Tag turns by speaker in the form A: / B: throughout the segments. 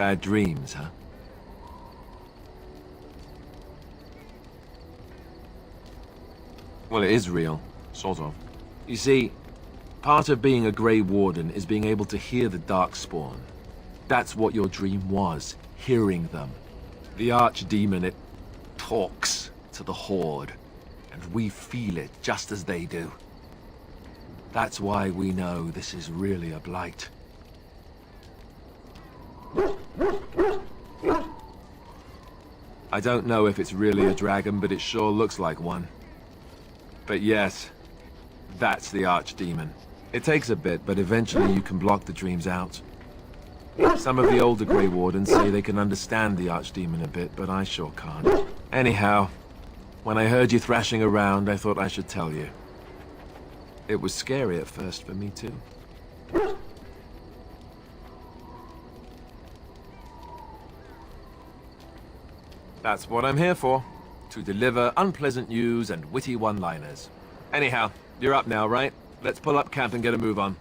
A: Bad dreams, huh? Well, it is real. Sort of. You see, part of being a Grey Warden is being able to hear the Darkspawn. That's what your dream was, hearing them. The Archdemon, it talks to the Horde, and we feel it just as they do. That's why we know this is really a blight. I don't know if it's really a dragon, but it sure looks like one. But yes, that's the Archdemon. It takes a bit, but eventually you can block the dreams out. Some of the older Grey Wardens say they can understand the Archdemon a bit, but I sure can't. Anyhow, when I heard you thrashing around, I thought I should tell you. It was scary at first for me, too. That's what I'm here for. To deliver unpleasant news and witty one-liners. Anyhow, you're up now, right? Let's pull up camp and get a move on.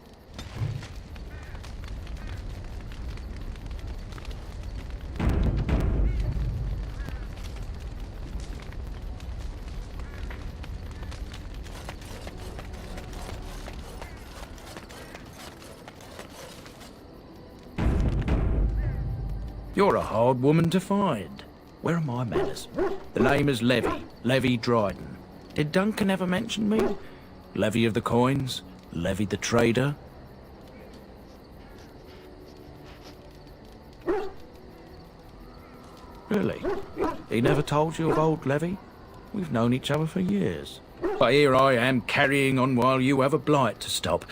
B: You're a hard woman to find. Where are my manners? The name is Levy. Levy Dryden. Did Duncan ever mention me? Levy of the coins? Levy the trader? Really? He never told you of old Levy? We've known each other for years. But here I am carrying on while you have a blight to stop.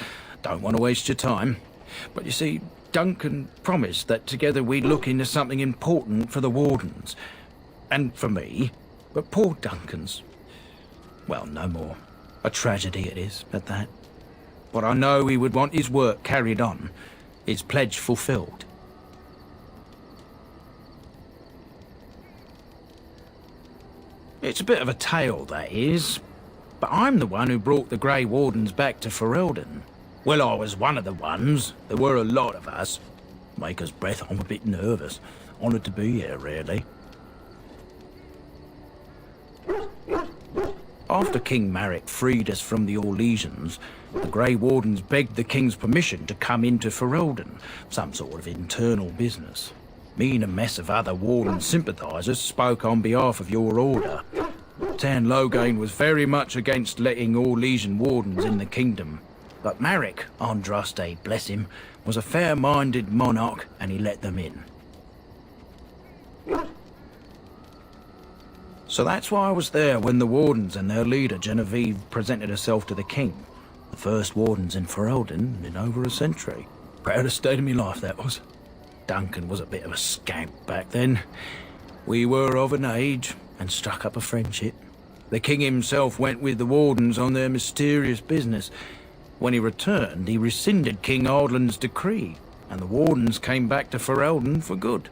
B: Don't want to waste your time. But you see, Duncan promised that together we'd look into something important for the Wardens. And for me. But poor Duncan's... well, no more. A tragedy it is, at that. But I know he would want his work carried on. His pledge fulfilled. It's a bit of a tale, that is. But I'm the one who brought the Grey Wardens back to Ferelden. Well, I was one of the ones. There were a lot of us. Maker's breath, I'm a bit nervous. Honoured to be here, really. After King Marek freed us from the Orlesians, the Grey Wardens begged the King's permission to come into Ferelden, some sort of internal business. Me and a mess of other Warden sympathisers spoke on behalf of your order. Tan Loghain was very much against letting Orlesian Wardens in the kingdom. But Marek, Andraste, bless him, was a fair-minded monarch, and he let them in. So that's why I was there when the Wardens and their leader, Genevieve, presented herself to the King. The first Wardens in Ferelden in over a century. Proudest day of my life, that was. Duncan was a bit of a scamp back then. We were of an age, and struck up a friendship. The King himself went with the Wardens on their mysterious business. When he returned, he rescinded King Ardland's decree, and the Wardens came back to Ferelden for good.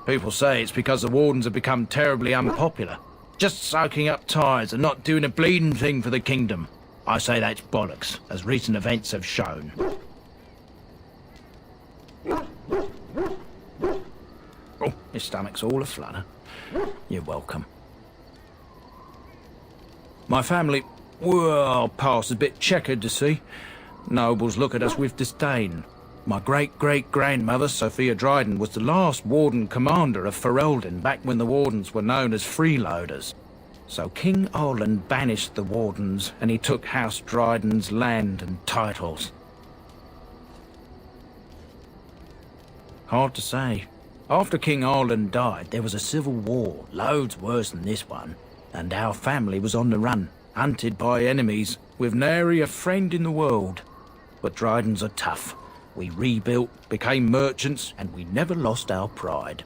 B: People say it's because the Wardens have become terribly unpopular, just soaking up tires and not doing a bleeding thing for the kingdom. I say that's bollocks, as recent events have shown. Oh, your stomach's all aflutter. You're welcome. My family, well, past a bit checkered to see. Nobles look at us with disdain. My great-great-grandmother, Sophia Dryden, was the last Warden commander of Ferelden back when the Wardens were known as freeloaders. So King Ardland banished the Wardens, and he took House Dryden's land and titles. Hard to say. After King Ardland died, there was a civil war, loads worse than this one, and our family was on the run, hunted by enemies, with nary a friend in the world. But Drydens are tough. We rebuilt, became merchants, and we never lost our pride.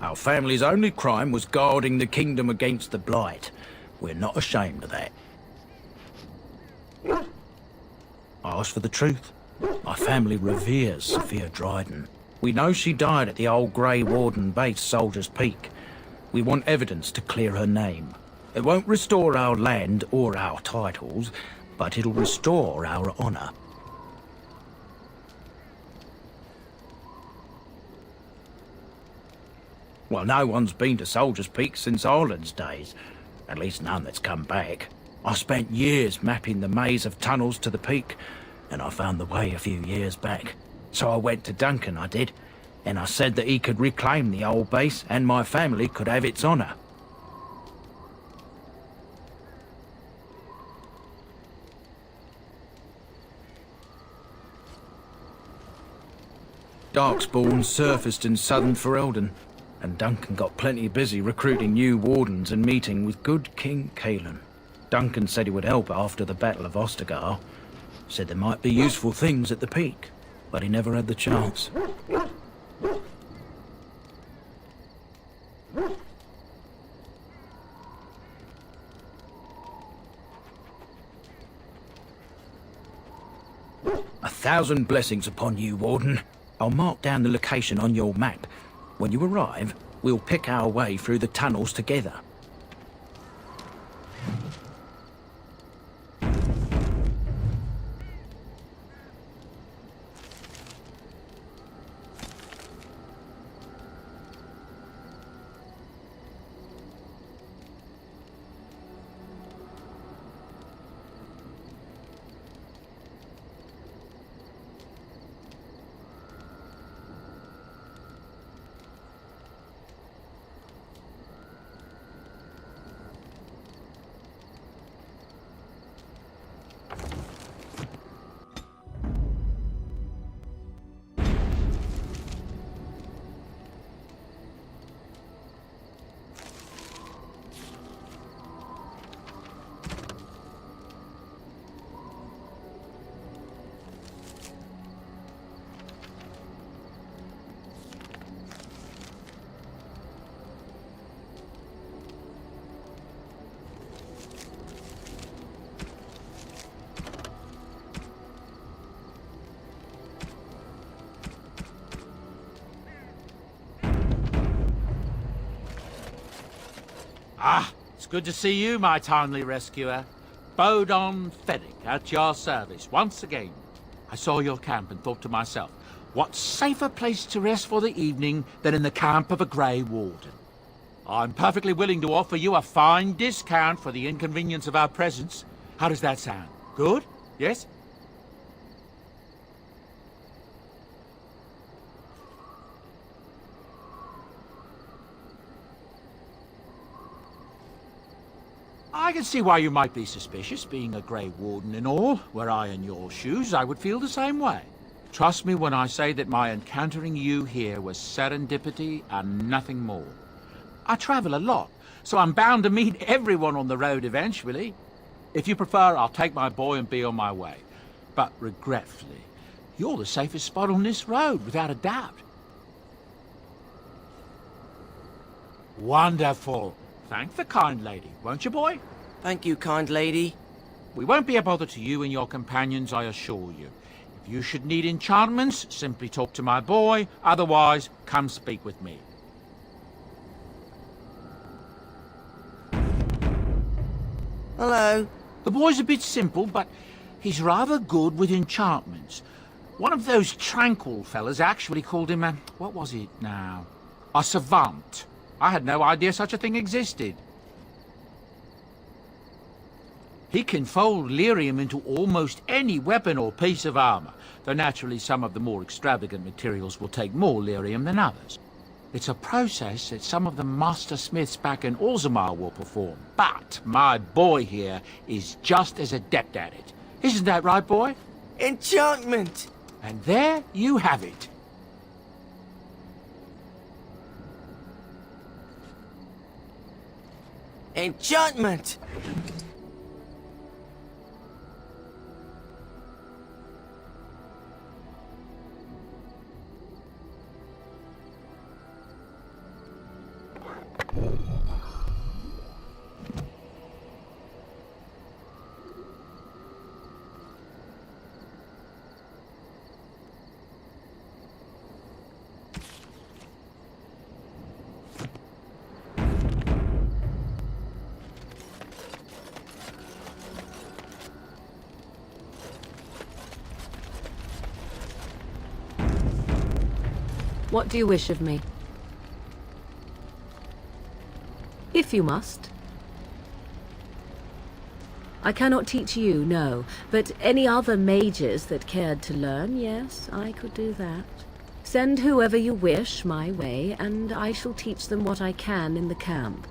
B: Our family's only crime was guarding the kingdom against the blight. We're not ashamed of that. Ask for the truth. My family reveres Sophia Dryden. We know she died at the old Grey Warden base, Soldier's Peak. We want evidence to clear her name. It won't restore our land or our titles, but it'll restore our honor. Well, no one's been to Soldier's Peak since Ireland's days. At least none that's come back. I spent years mapping the maze of tunnels to the peak, and I found the way a few years back. So I went to Duncan, I did, and I said that he could reclaim the old base and my family could have its honor. Darkspawn surfaced in southern Ferelden, and Duncan got plenty busy recruiting new wardens and meeting with good King Caelan. Duncan said he would help after the Battle of Ostagar. Said there might be useful things at the peak, but he never had the chance. A thousand blessings upon you, Warden. I'll mark down the location on your map. When you arrive, we'll pick our way through the tunnels together.
C: Ah, it's good to see you, my timely rescuer. Bodon Fennick, at your service, once again. I saw your camp and thought to myself, what safer place to rest for the evening than in the camp of a Grey Warden? I'm perfectly willing to offer you a fine discount for the inconvenience of our presence. How does that sound? Good? Yes? I can see why you might be suspicious, being a Grey Warden and all. Were I in your shoes, I would feel the same way. Trust me when I say that my encountering you here was serendipity and nothing more. I travel a lot, so I'm bound to meet everyone on the road eventually. If you prefer, I'll take my boy and be on my way. But regretfully, you're the safest spot on this road, without a doubt. Wonderful. Thank the kind lady, won't you, boy?
D: Thank you, kind lady.
C: We won't be a bother to you and your companions, I assure you. If you should need enchantments, simply talk to my boy. Otherwise, come speak with me.
D: Hello.
C: The boy's a bit simple, but he's rather good with enchantments. One of those tranquil fellas actually called him a... what was it now? A savant. I had no idea such a thing existed. He can fold lyrium into almost any weapon or piece of armor, though naturally some of the more extravagant materials will take more lyrium than others. It's a process that some of the master smiths back in Orzammar will perform, but my boy here is just as adept at it. Isn't that right, boy?
D: Enchantment!
C: And there you have it.
D: Enchantment!
E: What do you wish of me? If you must. I cannot teach you, no, but any other mages that cared to learn, yes, I could do that. Send whoever you wish my way, and I shall teach them what I can in the camp,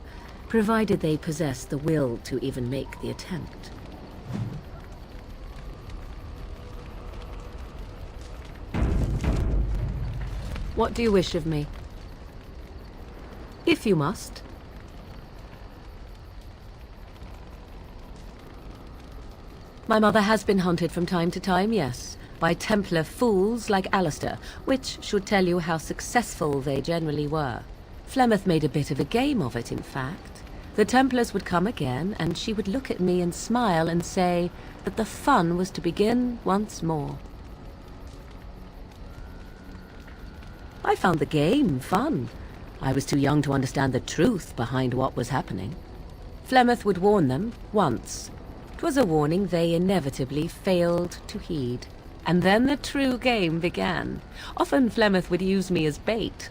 E: provided they possess the will to even make the attempt. What do you wish of me? If you must. My mother has been hunted from time to time, yes, by Templar fools like Alistair, which should tell you how successful they generally were. Flemeth made a bit of a game of it, in fact. The Templars would come again, and she would look at me and smile and say that the fun was to begin once more. I found the game fun. I was too young to understand the truth behind what was happening. Flemeth would warn them once. 'Twas a warning they inevitably failed to heed. And then the true game began. Often Flemeth would use me as bait.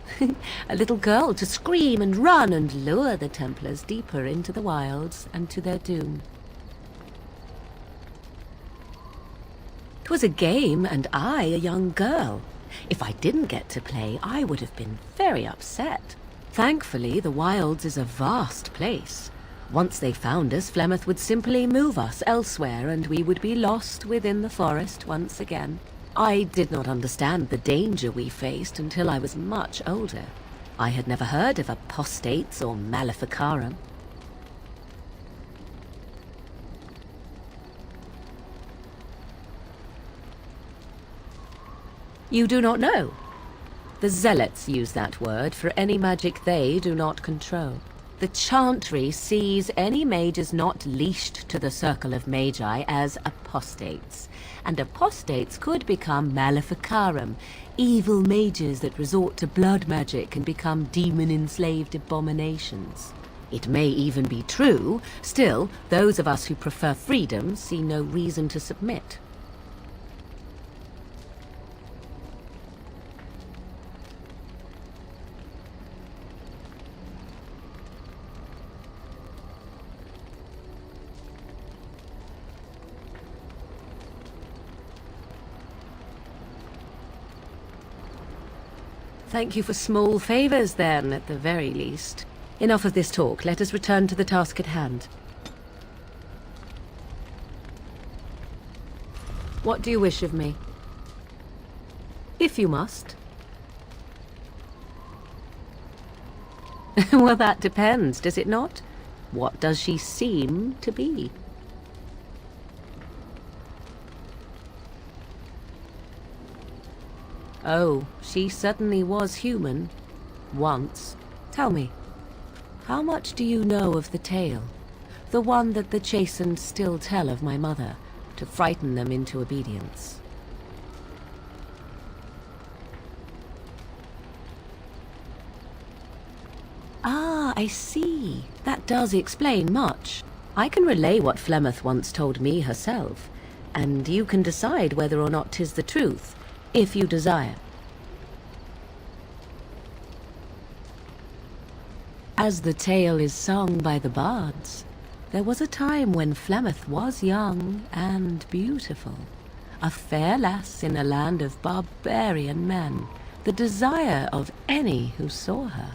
E: A little girl to scream and run and lure the Templars deeper into the wilds and to their doom. 'Twas a game, and I a young girl. If I didn't get to play, I would have been very upset. Thankfully, the wilds is a vast place. Once they found us, Flemeth would simply move us elsewhere, and we would be lost within the forest once again. I did not understand the danger we faced until I was much older. I had never heard of apostates or maleficarum. You do not know? The Zealots use that word for any magic they do not control. The Chantry sees any mages not leashed to the Circle of Magi as apostates, and apostates could become maleficarum, evil mages that resort to blood magic and become demon-enslaved abominations. It may even be true, still, those of us who prefer freedom see no reason to submit. Thank you for small favors, then, at the very least. Enough of this talk. Let us return to the task at hand. What do you wish of me? If you must. Well, that depends, does it not? What does she seem to be? Oh, she certainly was human. Once. Tell me, how much do you know of the tale? The one that the chastened still tell of my mother, to frighten them into obedience. Ah, I see. That does explain much. I can relay what Flemeth once told me herself, and you can decide whether or not 'tis the truth, if you desire. As the tale is sung by the bards, there was a time when Flemeth was young and beautiful, a fair lass in a land of barbarian men, the desire of any who saw her.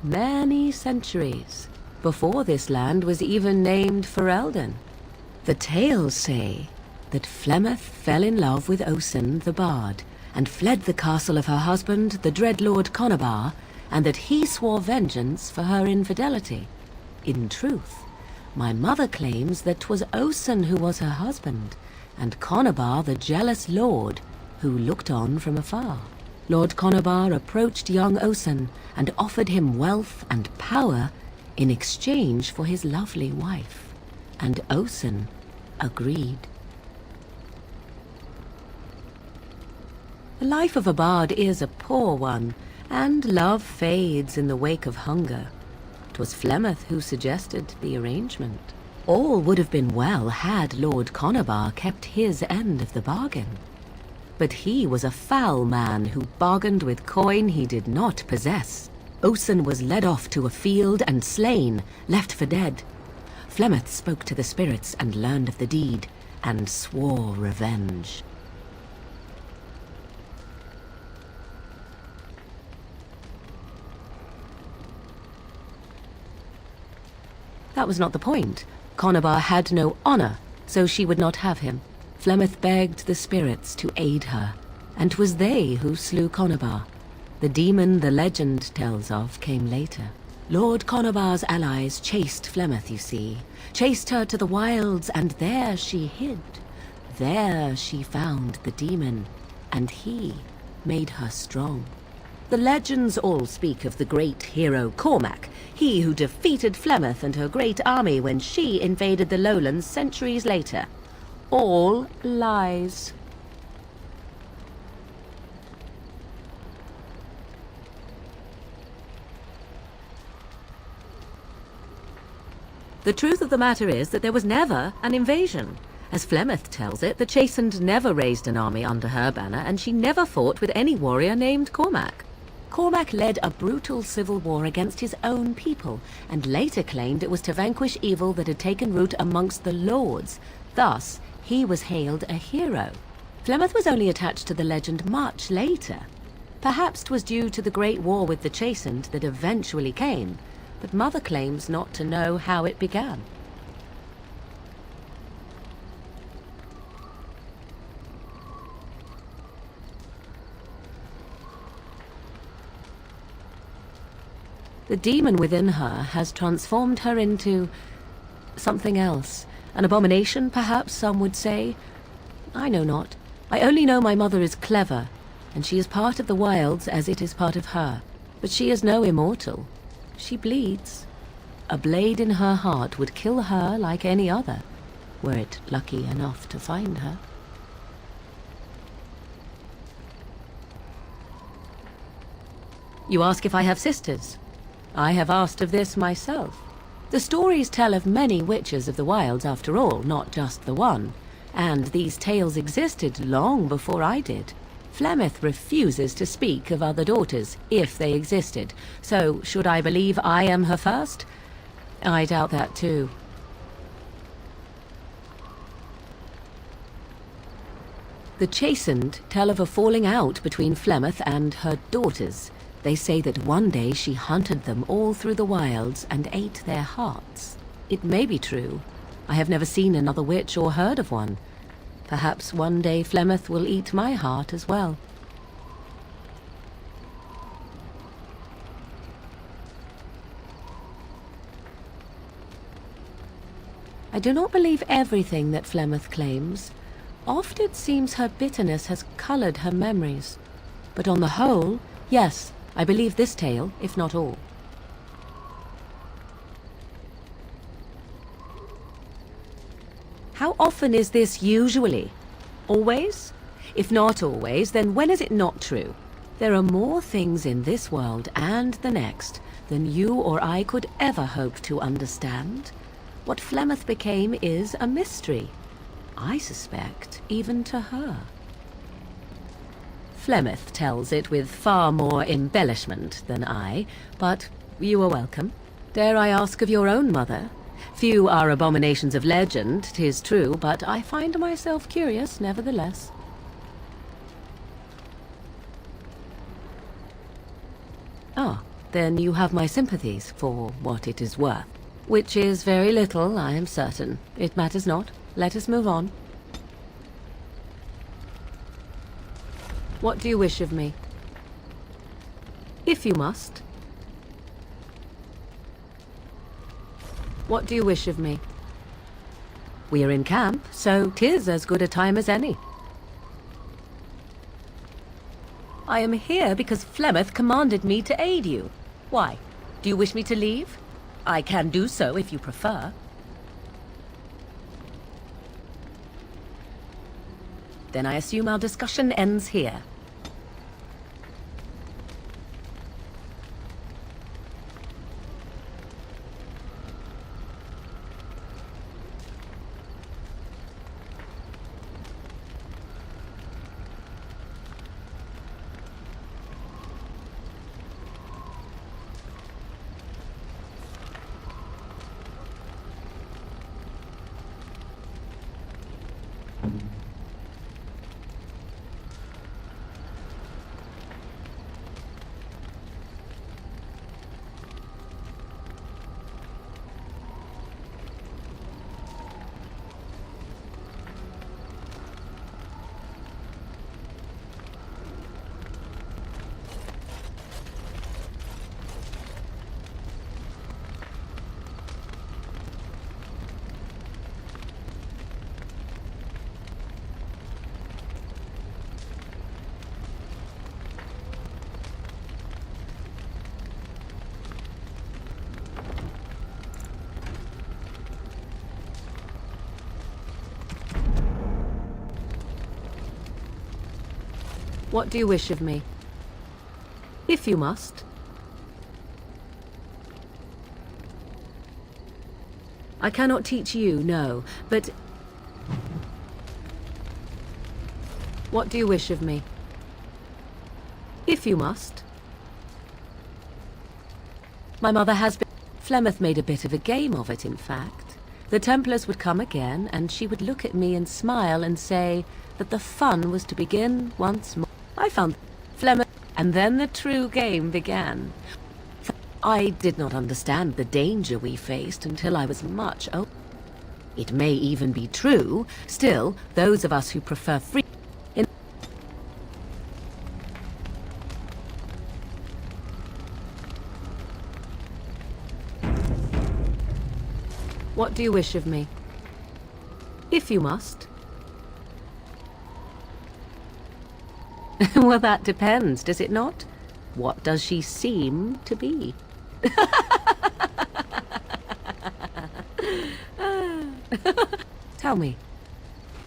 E: Many centuries before this land was even named Ferelden. The tales say that Flemeth fell in love with Osen the Bard, and fled the castle of her husband, the dread Lord Conabar, and that he swore vengeance for her infidelity. In truth, my mother claims that 'twas Osen who was her husband, and Conabar the jealous lord who looked on from afar. Lord Conabar approached young Osen and offered him wealth and power in exchange for his lovely wife, and Osen agreed. The life of a bard is a poor one, and love fades in the wake of hunger. 'Twas Flemeth who suggested the arrangement. All would have been well had Lord Conabar kept his end of the bargain. But he was a foul man who bargained with coin he did not possess. Osen was led off to a field and slain, left for dead. Flemeth spoke to the spirits and learned of the deed, and swore revenge. That was not the point. Conobar had no honor, so she would not have him. Flemeth begged the spirits to aid her, and 'twas they who slew Conobar. The demon the legend tells of came later. Lord Conobar's allies chased Flemeth, you see, chased her to the wilds, and there she hid. There she found the demon, and he made her strong. The legends all speak of the great hero Cormac, he who defeated Flemeth and her great army when she invaded the lowlands centuries later. All lies. The truth of the matter is that there was never an invasion. As Flemeth tells it, the Chastened never raised an army under her banner, and she never fought with any warrior named Cormac. Cormac led a brutal civil war against his own people, and later claimed it was to vanquish evil that had taken root amongst the lords. Thus, he was hailed a hero. Flemeth was only attached to the legend much later. Perhaps 'twas due to the great war with the Chastened that eventually came, but Mother claims not to know how it began. The demon within her has transformed her into something else. An abomination, perhaps some would say. I know not. I only know my mother is clever, and she is part of the wilds as it is part of her. But she is no immortal. She bleeds. A blade in her heart would kill her like any other, were it lucky enough to find her. You ask if I have sisters? I have asked of this myself. The stories tell of many witches of the wilds after all, not just the one. And these tales existed long before I did. Flemeth refuses to speak of other daughters, if they existed. So, should I believe I am her first? I doubt that too. The Chastened tell of a falling out between Flemeth and her daughters. They say that one day she hunted them all through the wilds and ate their hearts. It may be true. I have never seen another witch or heard of one. Perhaps one day Flemeth will eat my heart as well. I do not believe everything that Flemeth claims. Oft it seems her bitterness has colored her memories. But on the whole, yes, I believe this tale, if not all. How often is this usually? Always? If not always, then when is it not true? There are more things in this world and the next than you or I could ever hope to understand. What Flemeth became is a mystery. I suspect even to her. Flemeth tells it with far more embellishment than I, but you are welcome. Dare I ask of your own mother? Few are abominations of legend, 'tis true, but I find myself curious nevertheless. Ah, then you have my sympathies for what it is worth. Which is very little, I am certain. It matters not. Let us move on. What do you wish of me? If you must. What do you wish of me? We are in camp, so 'tis as good a time as any. I am here because Flemeth commanded me to aid you. Why? Do you wish me to leave? I can do so if you prefer. Then I assume our discussion ends here. What do you wish of me? If you must. I cannot teach you, no, but... What do you wish of me? If you must. My mother has been... Flemeth made a bit of a game of it, in fact. The Templars would come again, and she would look at me and smile and say that the fun was to begin once more. I found Flemeth, and then the true game began. I did not understand the danger we faced until I was much older. It may even be true. Still, those of us who prefer free... What do you wish of me? If you must. Well, that depends, does it not? What does she seem to be? Tell me,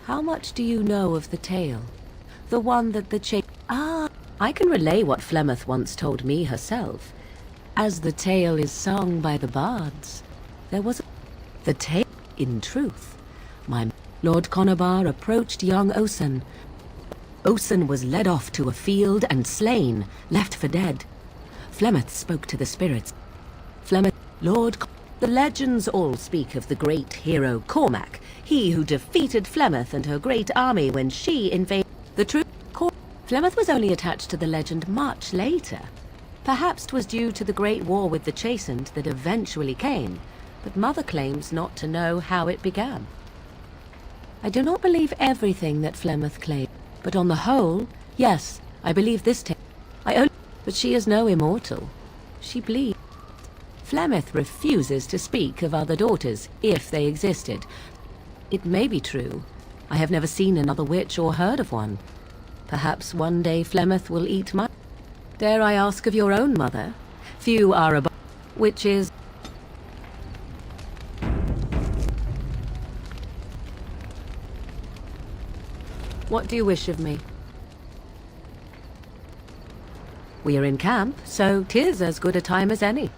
E: how much do you know of the tale? The one that the I can relay what Flemeth once told me herself. As the tale is sung by the bards, there was the tale, in truth. My Lord Conobar approached young Osen. Osen was led off to a field and slain, left for dead. Flemeth spoke to the spirits. The legends all speak of the great hero Cormac, he who defeated Flemeth and her great army when she invaded. The truth, Flemeth was only attached to the legend much later. Perhaps 'twas due to the great war with the Chastened that eventually came, but Mother claims not to know how it began. I do not believe everything that Flemeth claimed, but on the whole, yes, I believe this tale. But she is no immortal. She bleeds. Flemeth refuses to speak of other daughters, if they existed. It may be true. I have never seen another witch or heard of one. Perhaps one day Flemeth will eat my... Dare I ask of your own mother? Few are above... Which is... What do you wish of me? We are in camp, so 'tis as good a time as any.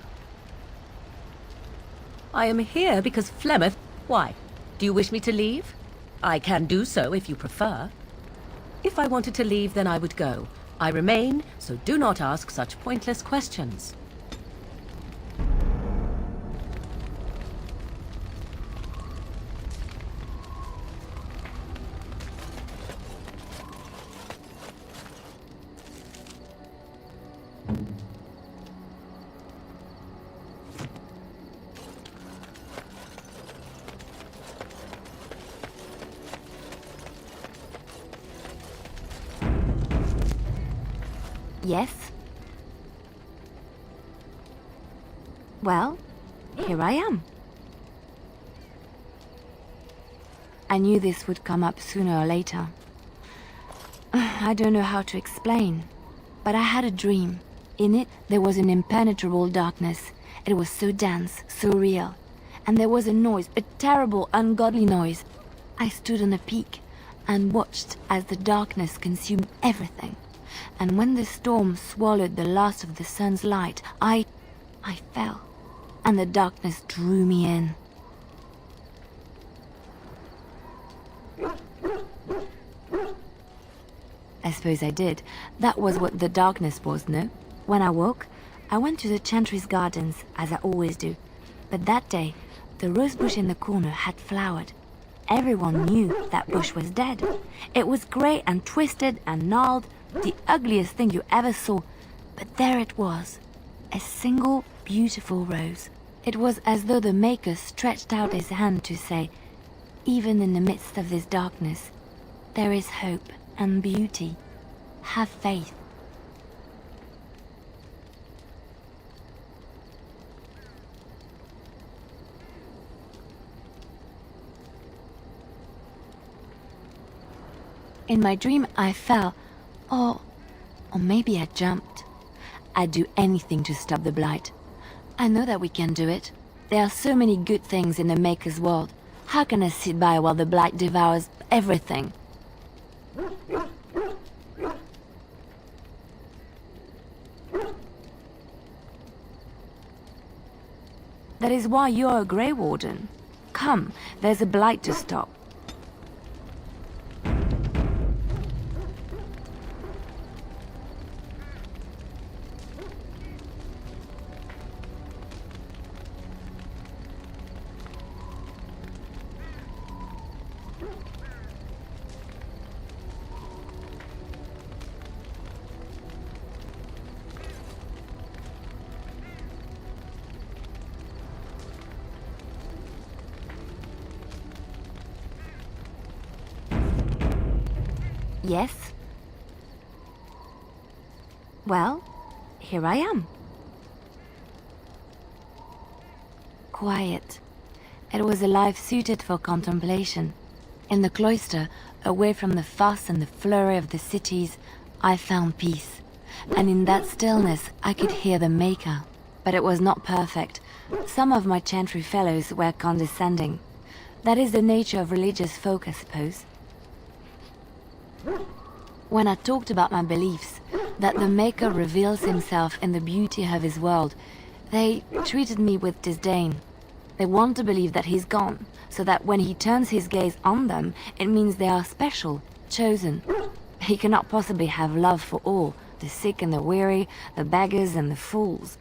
E: I am here because Flemeth... Why? Do you wish me to leave? I can do so if you prefer. If I wanted to leave, then I would go. I remain, so do not ask such pointless questions.
F: Yes? Well, here I am. I knew this would come up sooner or later. I don't know how to explain, but I had a dream. In it, there was an impenetrable darkness. It was so dense, so real. And there was a noise, a terrible, ungodly noise. I stood on a peak and watched as the darkness consumed everything. And when the storm swallowed the last of the sun's light, I fell, and the darkness drew me in. I suppose I did. That was what the darkness was, no? When I woke, I went to the Chantry's gardens, as I always do. But that day, the rose bush in the corner had flowered. Everyone knew that bush was dead. It was grey and twisted and gnarled, the ugliest thing you ever saw. But there it was, a single beautiful rose. It was as though the Maker stretched out his hand to say, even in the midst of this darkness, there is hope and beauty. Have faith. In my dream, I fell, or maybe I jumped. I'd do anything to stop the blight. I know that we can do it. There are so many good things in the Maker's world. How can I sit by while the blight devours everything? That is why you're a Grey Warden. Come, there's a blight to stop. Yes? Well, here I am. Quiet. It was a life suited for contemplation. In the cloister, away from the fuss and the flurry of the cities, I found peace. And in that stillness, I could hear the Maker. But it was not perfect. Some of my chantry fellows were condescending. That is the nature of religious folk, I suppose. When I talked about my beliefs, that the Maker reveals himself in the beauty of his world, they treated me with disdain. They want to believe that he's gone, so that when he turns his gaze on them, it means they are special, chosen. He cannot possibly have love for all, the sick and the weary, the beggars and the fools.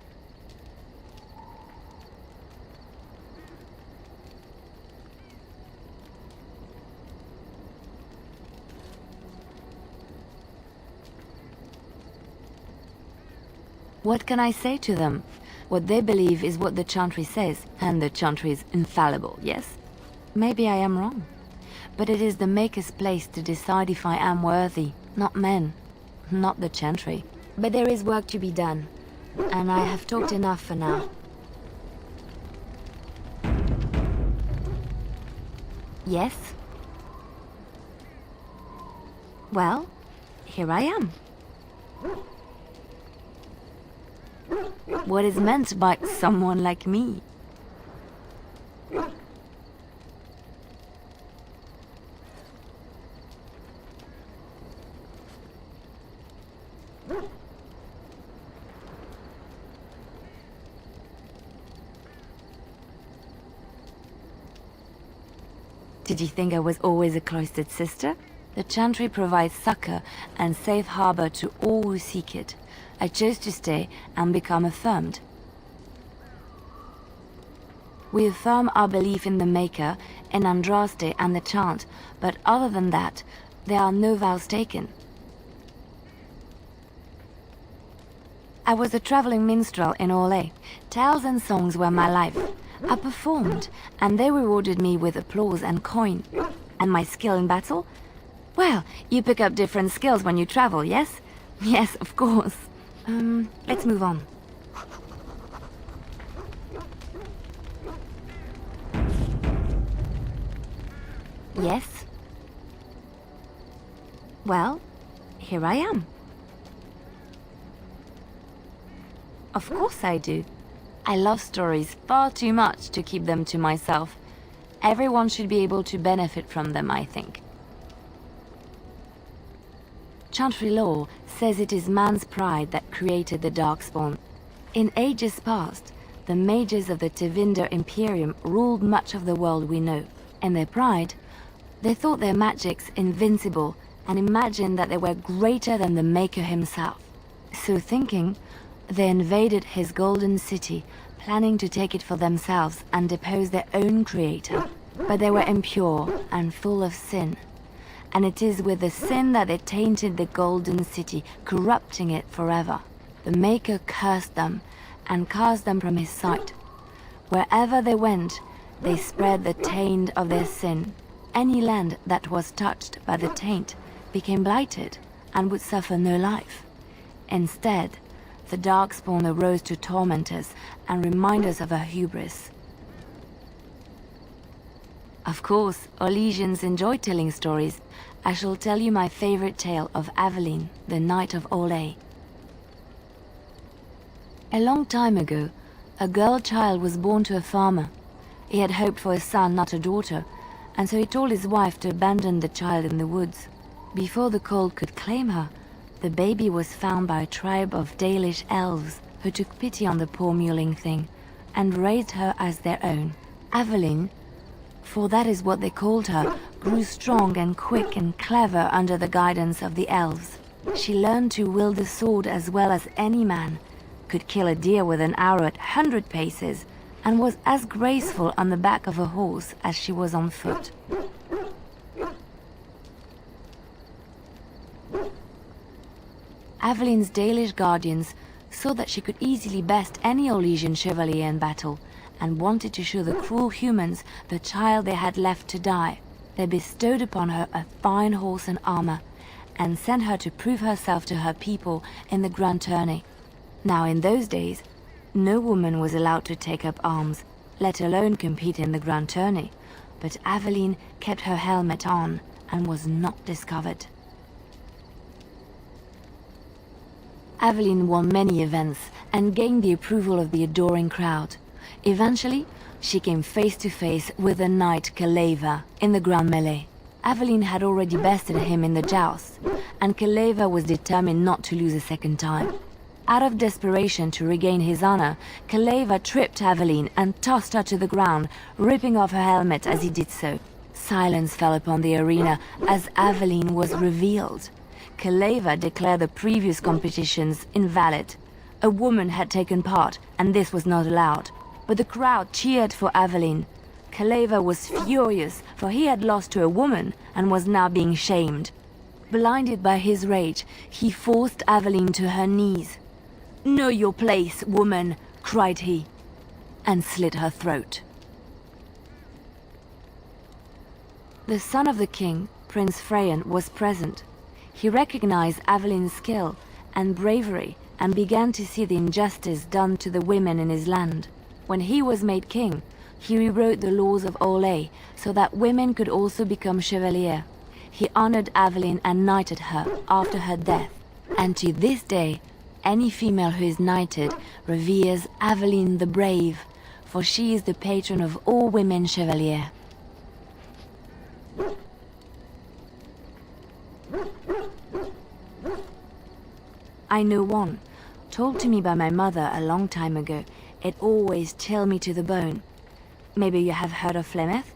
F: What can I say to them? What they believe is what the chantry says, and the chantry is infallible, yes? Maybe I am wrong. But it is the Maker's place to decide if I am worthy, not men, not the chantry. But there is work to be done, and I have talked enough for now. Yes? Well, here I am. What is meant by someone like me? Did you think I was always a cloistered sister? The chantry provides succor and safe harbor to all who seek it. I chose to stay and become affirmed. We affirm our belief in the Maker, in Andraste and the chant, but other than that, there are no vows taken. I was a traveling minstrel in Orlais. Tales and songs were my life. I performed, and they rewarded me with applause and coin. And my skill in battle? Well, you pick up different skills when you travel, yes? Yes, of course. Let's move on. Yes? Well, here I am. Of course I do. I love stories far too much to keep them to myself. Everyone should be able to benefit from them, I think. Chantry law says it is man's pride that created the Darkspawn. In ages past, the mages of the Tevinder Imperium ruled much of the world we know. In their pride, they thought their magics invincible and imagined that they were greater than the Maker himself. So thinking, they invaded his golden city, planning to take it for themselves and depose their own creator. But they were impure and full of sin. And it is with the sin that they tainted the golden city, corrupting it forever. The Maker cursed them and cast them from his sight. Wherever they went, they spread the taint of their sin. Any land that was touched by the taint became blighted and would suffer no life. Instead, the Darkspawn arose to torment us and remind us of our hubris. Of course, Orlesians enjoy telling stories. I shall tell you my favorite tale of Aveline, the Knight of Orlais. A long time ago, a girl child was born to a farmer. He had hoped for a son, not a daughter, and so he told his wife to abandon the child in the woods. Before the cold could claim her, the baby was found by a tribe of Dalish elves who took pity on the poor mewling thing and raised her as their own. Aveline, for that is what they called her, grew strong and quick and clever under the guidance of the elves. She learned to wield the sword as well as any man, could kill a deer with an arrow at 100 paces, and was as graceful on the back of a horse as she was on foot. Aveline's Dalish guardians saw that she could easily best any Orlesian chevalier in battle, and wanted to show the cruel humans the child they had left to die. They bestowed upon her a fine horse and armor, and sent her to prove herself to her people in the grand tourney. Now in those days, no woman was allowed to take up arms, let alone compete in the grand tourney, but Aveline kept her helmet on and was not discovered. Aveline won many events and gained the approval of the adoring crowd. Eventually, she came face to face with the knight Kaleva in the grand melee. Aveline had already bested him in the joust, and Kaleva was determined not to lose a second time. Out of desperation to regain his honor, Kaleva tripped Aveline and tossed her to the ground, ripping off her helmet as he did so. Silence fell upon the arena as Aveline was revealed. Kaleva declared the previous competitions invalid. A woman had taken part, and this was not allowed. But the crowd cheered for Aveline. Kaleva was furious, for he had lost to a woman and was now being shamed. Blinded by his rage, he forced Aveline to her knees. "Know your place, woman," cried he, and slit her throat. The son of the king, Prince Freyan, was present. He recognized Aveline's skill and bravery and began to see the injustice done to the women in his land. When he was made king, he rewrote the laws of Orlais so that women could also become chevalier. He honored Aveline and knighted her after her death, and to this day, any female who is knighted reveres Aveline the Brave, for she is the patron of all women chevalier. I know one, told to me by my mother a long time ago. It always chilled me to the bone. Maybe you have heard of Flemeth?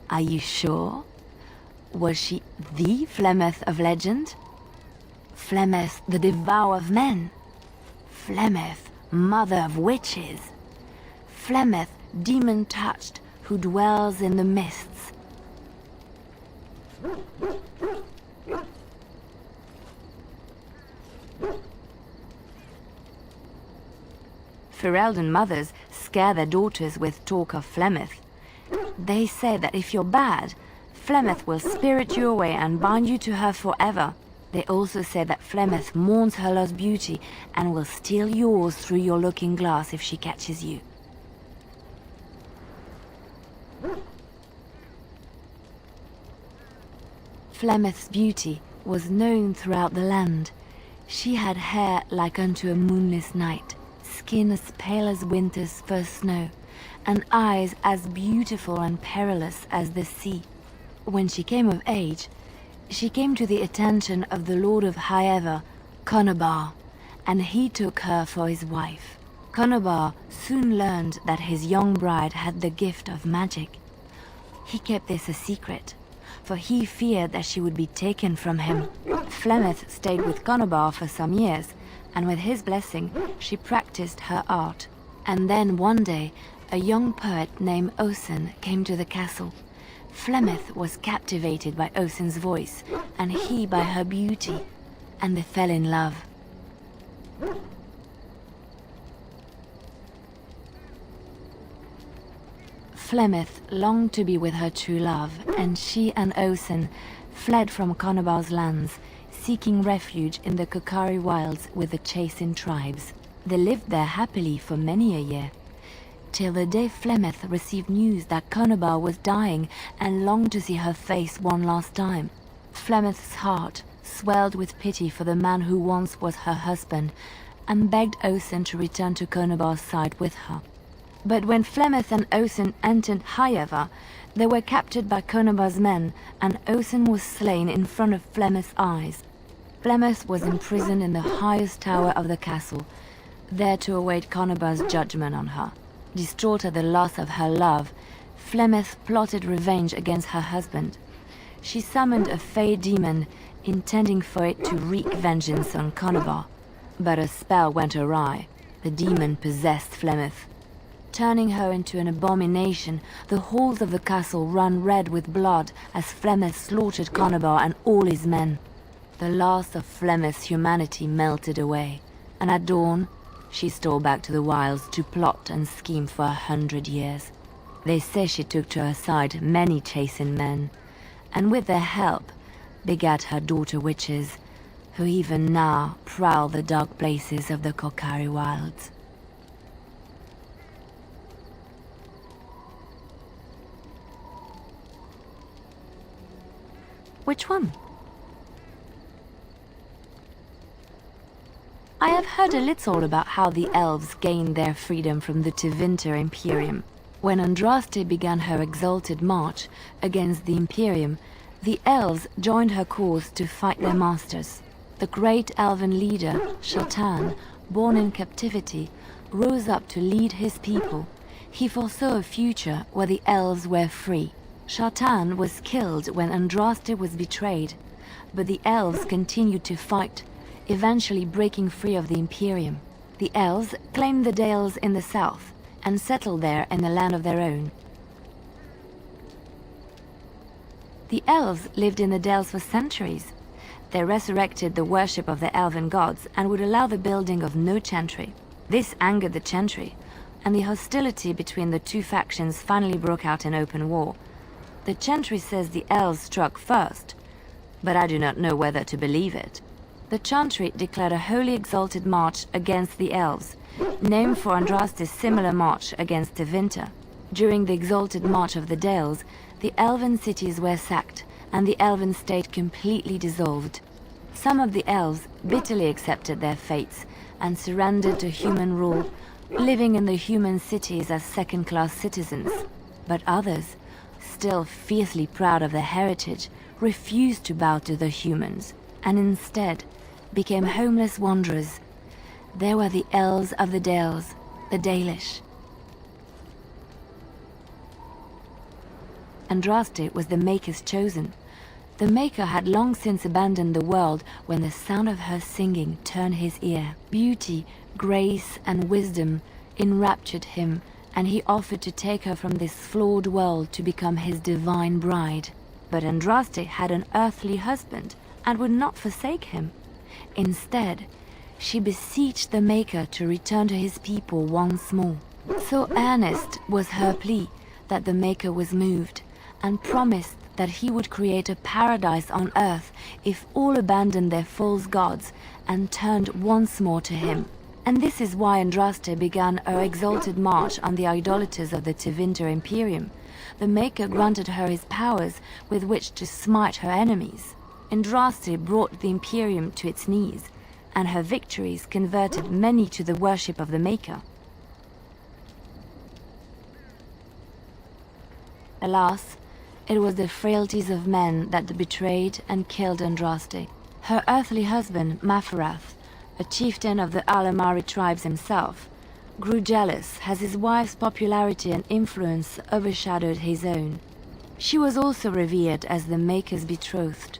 F: Are you sure? Was she the Flemeth of legend? Flemeth, the devourer of men? Flemeth, mother of witches? Flemeth, demon-touched, who dwells in the mists? Ferelden mothers scare their daughters with talk of Flemeth. They say that if you're bad, Flemeth will spirit you away and bind you to her forever. They also say that Flemeth mourns her lost beauty and will steal yours through your looking glass if she catches you. Flemeth's beauty was known throughout the land. She had hair like unto a moonless night, skin as pale as winter's first snow, and eyes as beautiful and perilous as the sea. When she came of age, she came to the attention of the Lord of Highever, Conobar, and he took her for his wife. Conobar soon learned that his young bride had the gift of magic. He kept this a secret, for he feared that she would be taken from him. Flemeth stayed with Conobar for some years, and with his blessing, she practiced her art. And then one day, a young poet named Osen came to the castle. Flemeth was captivated by Osen's voice, and he by her beauty, and they fell in love. Flemeth longed to be with her true love, and she and Osen fled from Conobar's lands, seeking refuge in the Kokari wilds with the Chasing tribes. They lived there happily for many a year, till the day Flemeth received news that Conobar was dying and longed to see her face one last time. Flemeth's heart swelled with pity for the man who once was her husband, and begged Osen to return to Conobar's side with her. But when Flemeth and Osen entered Hayeva, they were captured by Conobar's men, and Osen was slain in front of Flemeth's eyes. Flemeth was imprisoned in the highest tower of the castle, there to await Conobar's judgment on her. Distraught at the loss of her love, Flemeth plotted revenge against her husband. She summoned a fey demon, intending for it to wreak vengeance on Conobar. But a spell went awry. The demon possessed Flemeth. Turning her into an abomination, the halls of the castle ran red with blood as Flemeth slaughtered Conobar and all his men. The last of Flemeth's humanity melted away, and at dawn, she stole back to the wilds to plot and scheme for 100 years. They say she took to her side many chastened men, and with their help, begat her daughter witches, who even now prowl the dark places of the Kokari wilds. Which one? I have heard a little about how the elves gained their freedom from the Tevinter Imperium. When Andraste began her exalted march against the Imperium, the elves joined her cause to fight their masters. The great elven leader, Shatan, born in captivity, rose up to lead his people. He foresaw a future where the elves were free. Shatan was killed when Andraste was betrayed, but the elves continued to fight, eventually breaking free of the Imperium. The elves claimed the Dales in the south and settled there in a land of their own. The elves lived in the Dales for centuries. They resurrected the worship of the elven gods and would allow the building of no chantry. This angered the chantry, and the hostility between the two factions finally broke out in open war. The chantry says the elves struck first, but I do not know whether to believe it. The chantry declared a wholly exalted march against the elves, named for Andraste's similar march against Tevinter. During the exalted march of the Dales, the elven cities were sacked, and the elven state completely dissolved. Some of the elves bitterly accepted their fates and surrendered to human rule, living in the human cities as second-class citizens. But others, still fiercely proud of their heritage, refused to bow to the humans, and instead became homeless wanderers. There were the elves of the Dales, the Dalish. Andraste was the Maker's chosen. The Maker had long since abandoned the world when the sound of her singing turned his ear. Beauty, grace, and wisdom enraptured him, and he offered to take her from this flawed world to become his divine bride. But Andraste had an earthly husband and would not forsake him. Instead, she beseeched the Maker to return to his people once more. So earnest was her plea that the Maker was moved, and promised that he would create a paradise on earth if all abandoned their false gods and turned once more to him. And this is why Andraste began her exalted march on the idolaters of the Tevinter Imperium. The Maker granted her his powers with which to smite her enemies. Andraste brought the Imperium to its knees, and her victories converted many to the worship of the Maker. Alas, it was the frailties of men that betrayed and killed Andraste. Her earthly husband, Maferath, a chieftain of the Alamari tribes himself, grew jealous as his wife's popularity and influence overshadowed his own. She was also revered as the Maker's betrothed,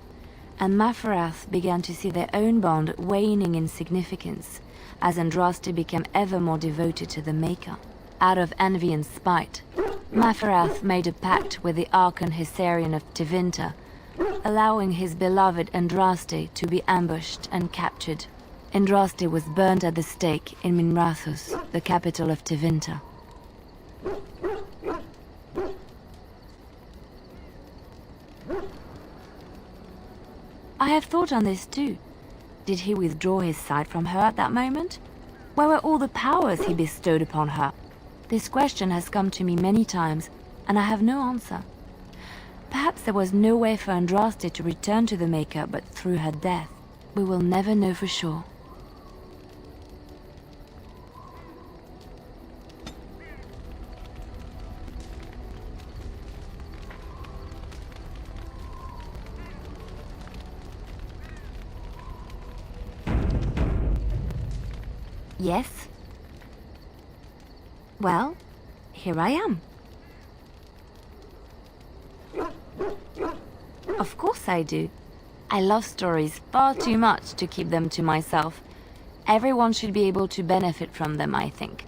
F: and Maferath began to see their own bond waning in significance as Andraste became ever more devoted to the Maker. Out of envy and spite, Maferath made a pact with the Archon Hysarian of Tevinter, allowing his beloved Andraste to be ambushed and captured. Andraste was burned at the stake in Minrathus, the capital of Tevinter. I have thought on this too. Did he withdraw his sight from her at that moment? Where were all the powers he bestowed upon her? This question has come to me many times, and I have no answer. Perhaps there was no way for Andraste to return to the Maker but through her death. We will never know for sure. Yes? Well, here I am. Of course I do. I love stories far too much to keep them to myself. Everyone should be able to benefit from them, I think.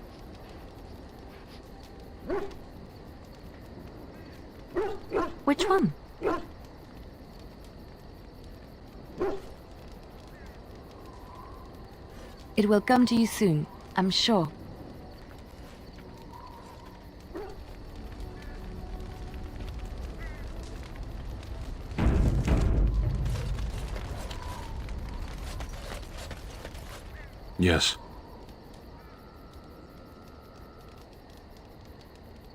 F: Which one? It will come to you soon, I'm sure.
G: Yes.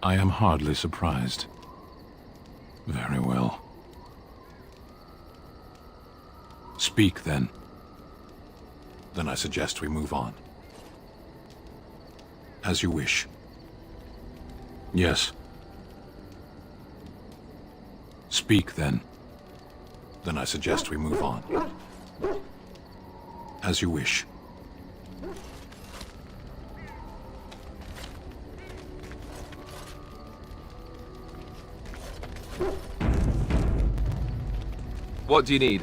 G: I am hardly surprised. Very well. Speak, then. Then I suggest we move on. As you wish. Yes. Speak, then. Then I suggest we move on. As you wish.
A: What do you need?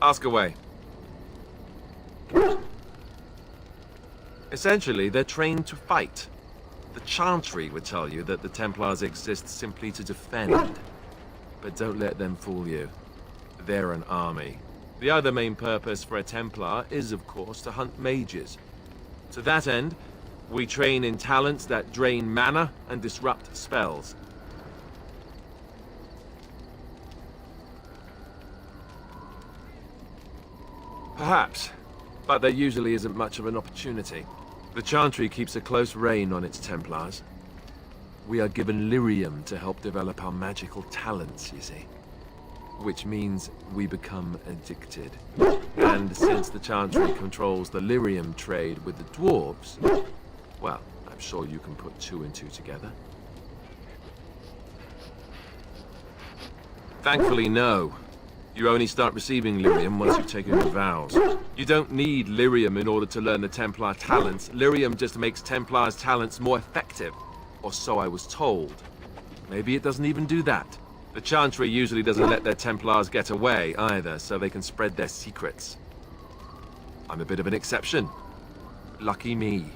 A: Ask away. Essentially, they're trained to fight. The Chantry would tell you that the Templars exist simply to defend. But don't let them fool you. They're an army. The other main purpose for a Templar is, of course, to hunt mages. To that end, we train in talents that drain mana and disrupt spells. Perhaps, but there usually isn't much of an opportunity. The Chantry keeps a close rein on its Templars. We are given lyrium to help develop our magical talents, you see. Which means we become addicted. And since the Chantry controls the lyrium trade with the dwarves, well, I'm sure you can put two and two together. Thankfully, no. You only start receiving lyrium once you've taken your vows. You don't need lyrium in order to learn the Templar talents. Lyrium just makes Templars' talents more effective. Or so I was told. Maybe it doesn't even do that. The Chantry usually doesn't let their Templars get away either, so they can spread their secrets. I'm a bit of an exception. Lucky me.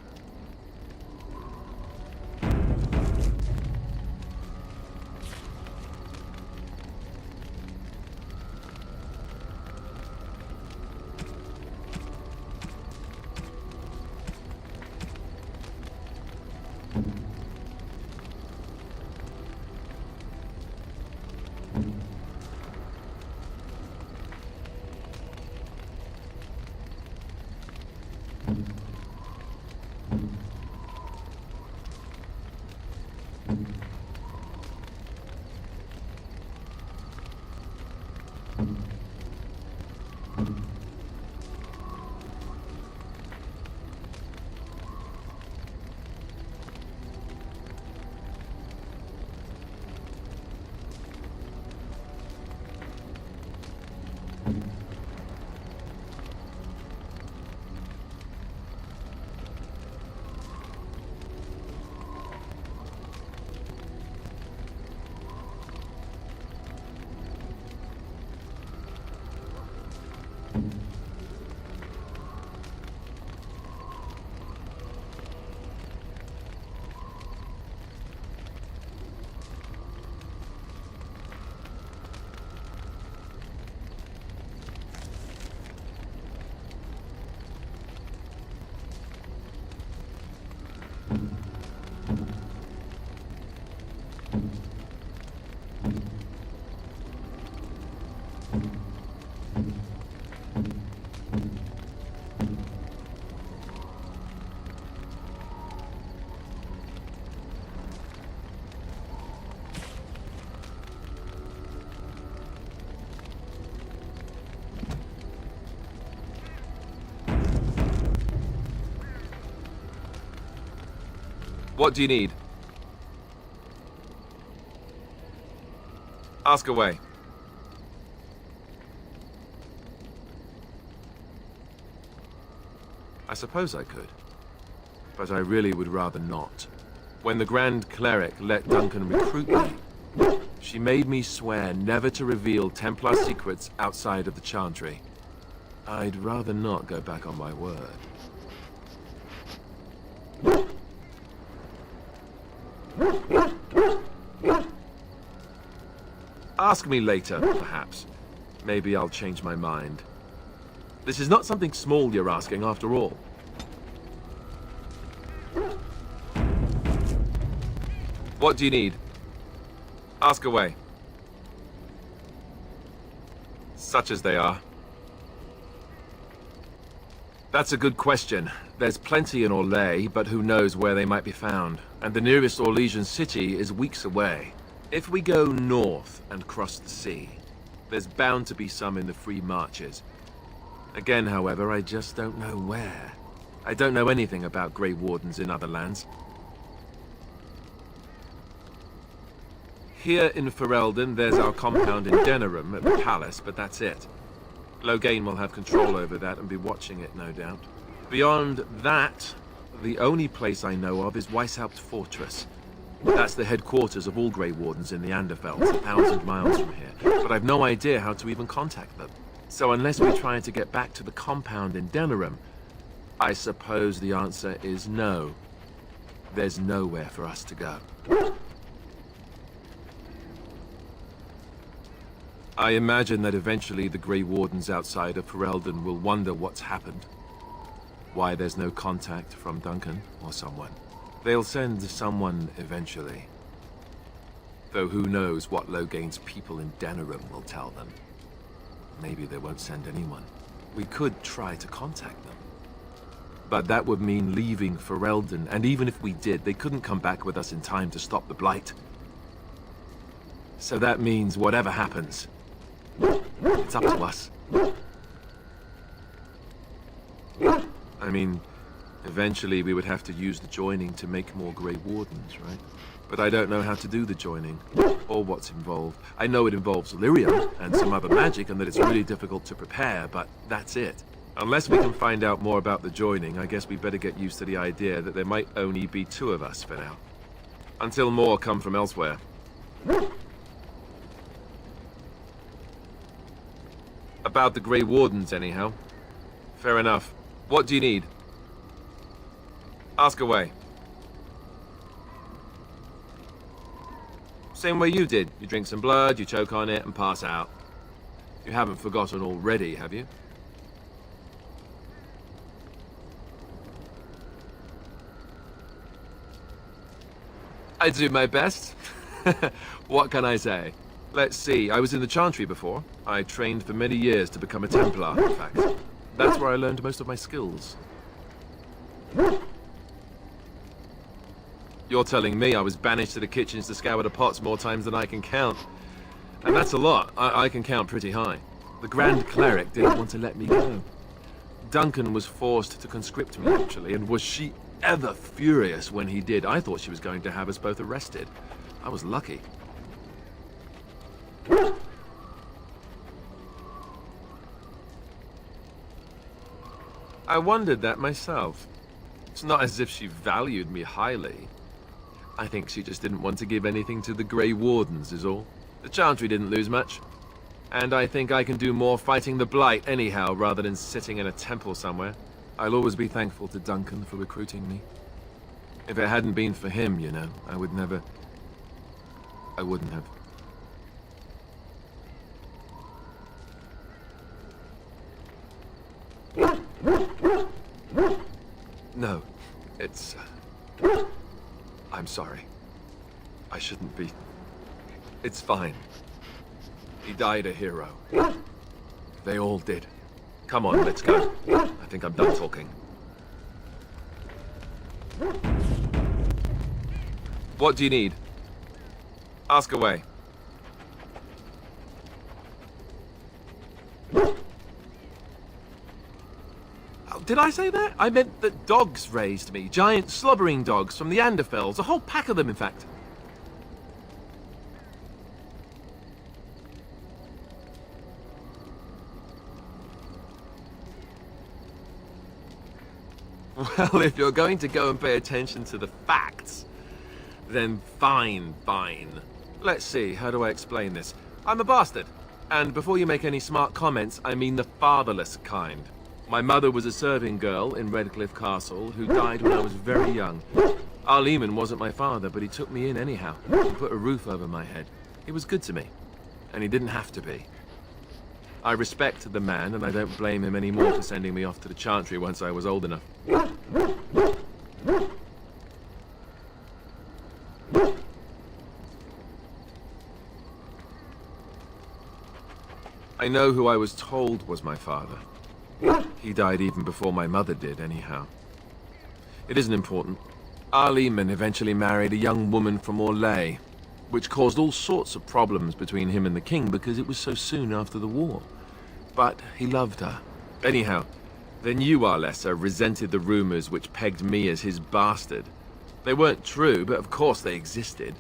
A: What do you need? Ask away. I suppose I could, but I really would rather not. When the Grand Cleric let Duncan recruit me, she made me swear never to reveal Templar secrets outside of the Chantry. I'd rather not go back on my word. Ask me later, perhaps. Maybe I'll change my mind. This is not something small you're asking, after all. What do you need? Ask away. Such as they are. That's a good question. There's plenty in Orlais, but who knows where they might be found. And the nearest Orlesian city is weeks away. If we go north and cross the sea, there's bound to be some in the Free Marches. Again, however, I just don't know where. I don't know anything about Grey Wardens in other lands. Here in Ferelden, there's our compound in Denerim at the palace, but that's it. Loghain will have control over that and be watching it, no doubt. Beyond that, the only place I know of is Weishaupt Fortress. That's the headquarters of all Grey Wardens in the Anderfelds, 1,000 miles from here. But I've no idea how to even contact them. So unless we try to get back to the compound in Denerim, I suppose the answer is no. There's nowhere for us to go. I imagine that eventually the Grey Wardens outside of Ferelden will wonder what's happened. Why there's no contact from Duncan or someone. They'll send someone eventually. Though who knows what Loghain's people in Denerim will tell them. Maybe they won't send anyone. We could try to contact them. But that would mean leaving Ferelden, and even if we did, they couldn't come back with us in time to stop the Blight. So that means whatever happens, it's up to us. I mean, eventually we would have to use the joining to make more Grey Wardens, right? But I don't know how to do the joining, or what's involved. I know it involves lyrium and some other magic, and that it's really difficult to prepare, but that's it. Unless we can find out more about the joining, I guess we better get used to the idea that there might only be 2 of us for now. Until more come from elsewhere. About the Grey Wardens, anyhow. Fair enough. What do you need? Ask away. Same way you did. You drink some blood, you choke on it, and pass out. You haven't forgotten already, have you? I do my best. What can I say? Let's see, I was in the Chantry before. I trained for many years to become a Templar, in fact. That's where I learned most of my skills. You're telling me I was banished to the kitchens to scour the pots more times than I can count. And that's a lot. I can count pretty high. The Grand Cleric didn't want to let me go. Duncan was forced to conscript me, actually, and was she ever furious when he did. I thought she was going to have us both arrested. I was lucky. I wondered that myself. It's not as if she valued me highly. I think she just didn't want to give anything to the Grey Wardens, is all. The Chantry didn't lose much. And I think I can do more fighting the Blight anyhow, rather than sitting in a temple somewhere. I'll always be thankful to Duncan for recruiting me. If it hadn't been for him, you know, I wouldn't have. No, it's... I'm sorry. I shouldn't be... It's fine. He died a hero. They all did. Come on, let's go. I think I'm done talking. What do you need? Ask away. I'll did I say that? I meant that dogs raised me. Giant slobbering dogs from the Anderfels. A whole pack of them, in fact. Well, if you're going to go and pay attention to the facts, then fine. Let's see, how do I explain this? I'm a bastard. And before you make any smart comments, I mean the fatherless kind. My mother was a serving girl in Redcliffe Castle who died when I was very young. Al Eamon wasn't my father, but he took me in anyhow and put a roof over my head. He was good to me, and he didn't have to be. I respect the man, and I don't blame him anymore for sending me off to the Chantry once I was old enough. I know who I was told was my father. He died even before my mother did, anyhow. It isn't important. Al Eamon eventually married a young woman from Orlais, which caused all sorts of problems between him and the king because it was so soon after the war. But he loved her. Anyhow, then you, Arlessa, resented the rumors which pegged me as his bastard. They weren't true, but of course they existed.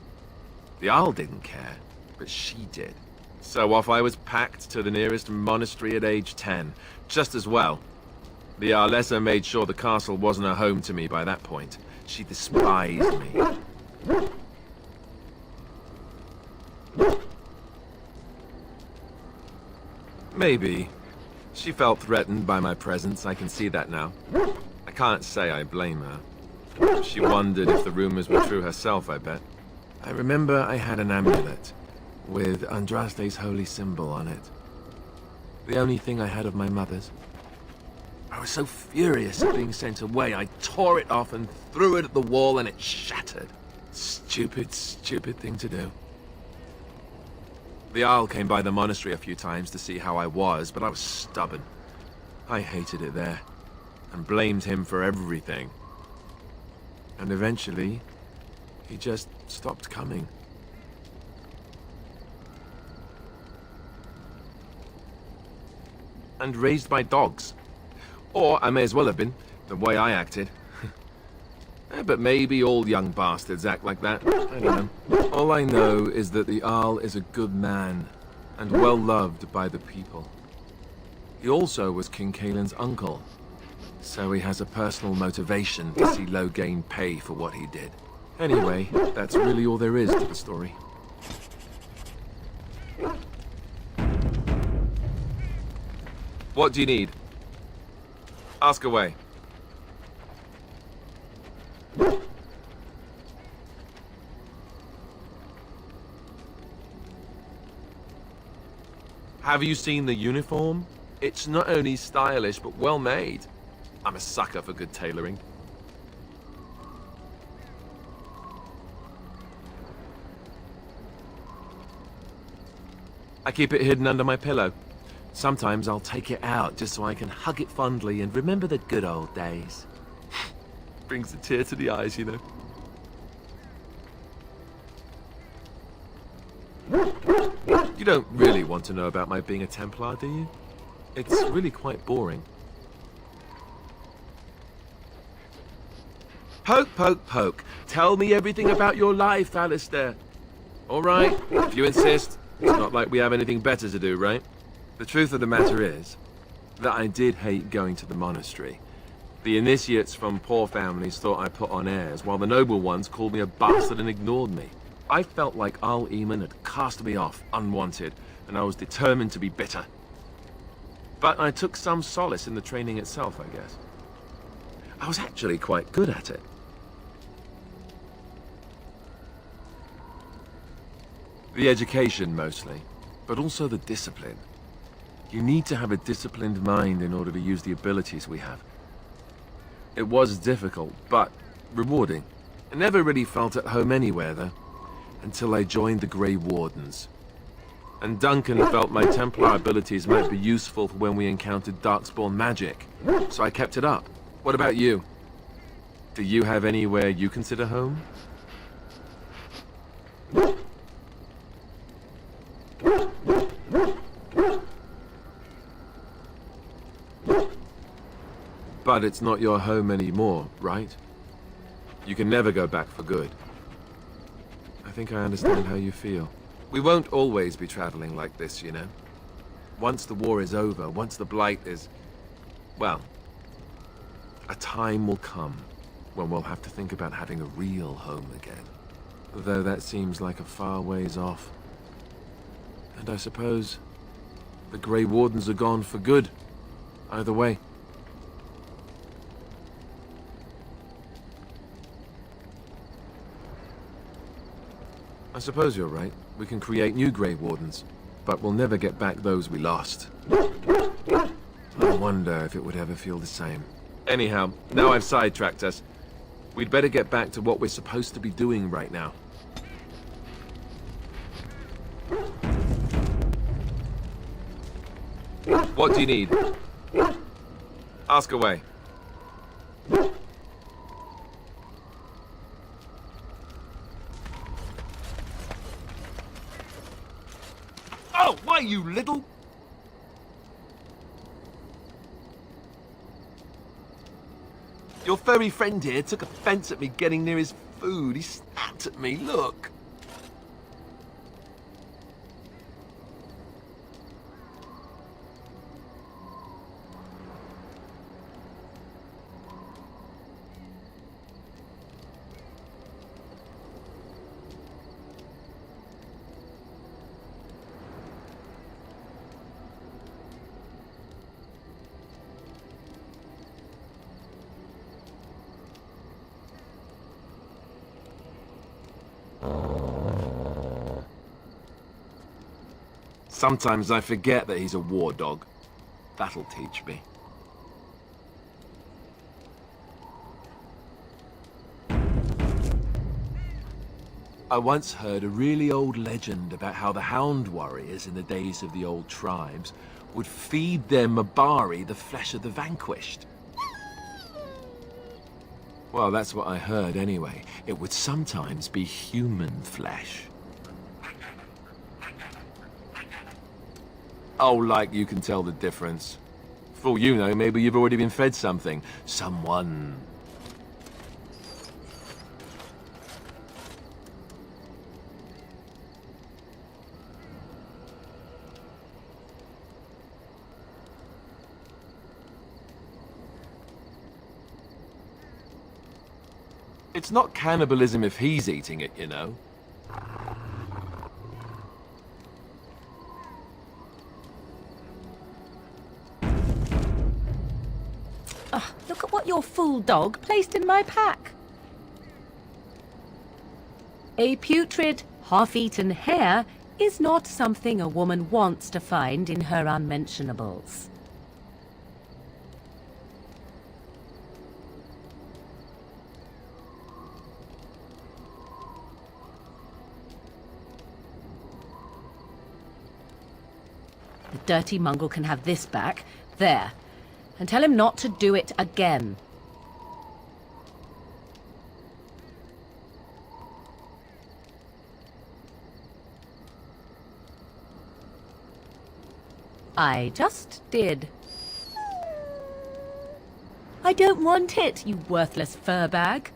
A: The Arl didn't care, but she did. So off I was packed to the nearest monastery at age 10. Just as well. The Arlessa made sure the castle wasn't a home to me by that point. She despised me. Maybe. She felt threatened by my presence, I can see that now. I can't say I blame her. She wondered if the rumors were true herself, I bet. I remember I had an amulet with Andraste's holy symbol on it. The only thing I had of my mother's. I was so furious at being sent away, I tore it off and threw it at the wall and it shattered. Stupid thing to do. The Arl came by the monastery a few times to see how I was, but I was stubborn. I hated it there, and blamed him for everything. And eventually, he just stopped coming. And raised my dogs. Or I may as well have been, the way I acted. But maybe all young bastards act like that. I don't know. All I know is that the Arl is a good man, and well loved by the people. He also was King Caelan's uncle, so he has a personal motivation to see Loghain pay for what he did. Anyway, that's really all there is to the story. What do you need? Ask away. Have you seen the uniform? It's not only stylish, but well made. I'm a sucker for good tailoring. I keep it hidden under my pillow. Sometimes I'll take it out just so I can hug it fondly and remember the good old days. Brings a tear to the eyes, you know. You don't really want to know about my being a Templar, do you? It's really quite boring. Poke, poke, poke. Tell me everything about your life, Alistair. All right, if you insist. It's not like we have anything better to do, right? The truth of the matter is that I did hate going to the monastery. The initiates from poor families thought I put on airs, while the noble ones called me a bastard and ignored me. I felt like Al Eamon had cast me off, unwanted, and I was determined to be bitter. But I took some solace in the training itself, I guess. I was actually quite good at it. The education, mostly, but also the discipline. You need to have a disciplined mind in order to use the abilities we have. It was difficult, but rewarding. I never really felt at home anywhere, though, until I joined the Grey Wardens. And Duncan felt my Templar abilities might be useful for when we encountered Darkspawn magic, so I kept it up. What about you? Do you have anywhere you consider home? But it's not your home anymore, right? You can never go back for good. I think I understand how you feel. We won't always be traveling like this, you know? Once the war is over, once the Blight is... well, a time will come when we'll have to think about having a real home again. Though that seems like a far ways off. And I suppose the Grey Wardens are gone for good, either way. I suppose you're right. We can create new Grey Wardens, but we'll never get back those we lost. I wonder if it would ever feel the same. Anyhow, now I've sidetracked us. We'd better get back to what we're supposed to be doing right now. What do you need? Ask away. Oh, why, you little... Your furry friend here took offense at me getting near his food. He snapped at me, look. Sometimes I forget that he's a war dog. That'll teach me. I once heard a really old legend about how the Hound warriors in the days of the old tribes would feed their Mabari the flesh of the vanquished. Well, that's what I heard anyway. It would sometimes be human flesh. Oh, like you can tell the difference. For all you know, maybe you've already been fed something. Someone. It's not cannibalism if he's eating it, you know.
E: Look at what your fool dog placed in my pack. A putrid, half-eaten hare is not something a woman wants to find in her unmentionables. The dirty mongrel can have this back. There. And tell him not to do it again. I just did. I don't want it, you worthless fur bag.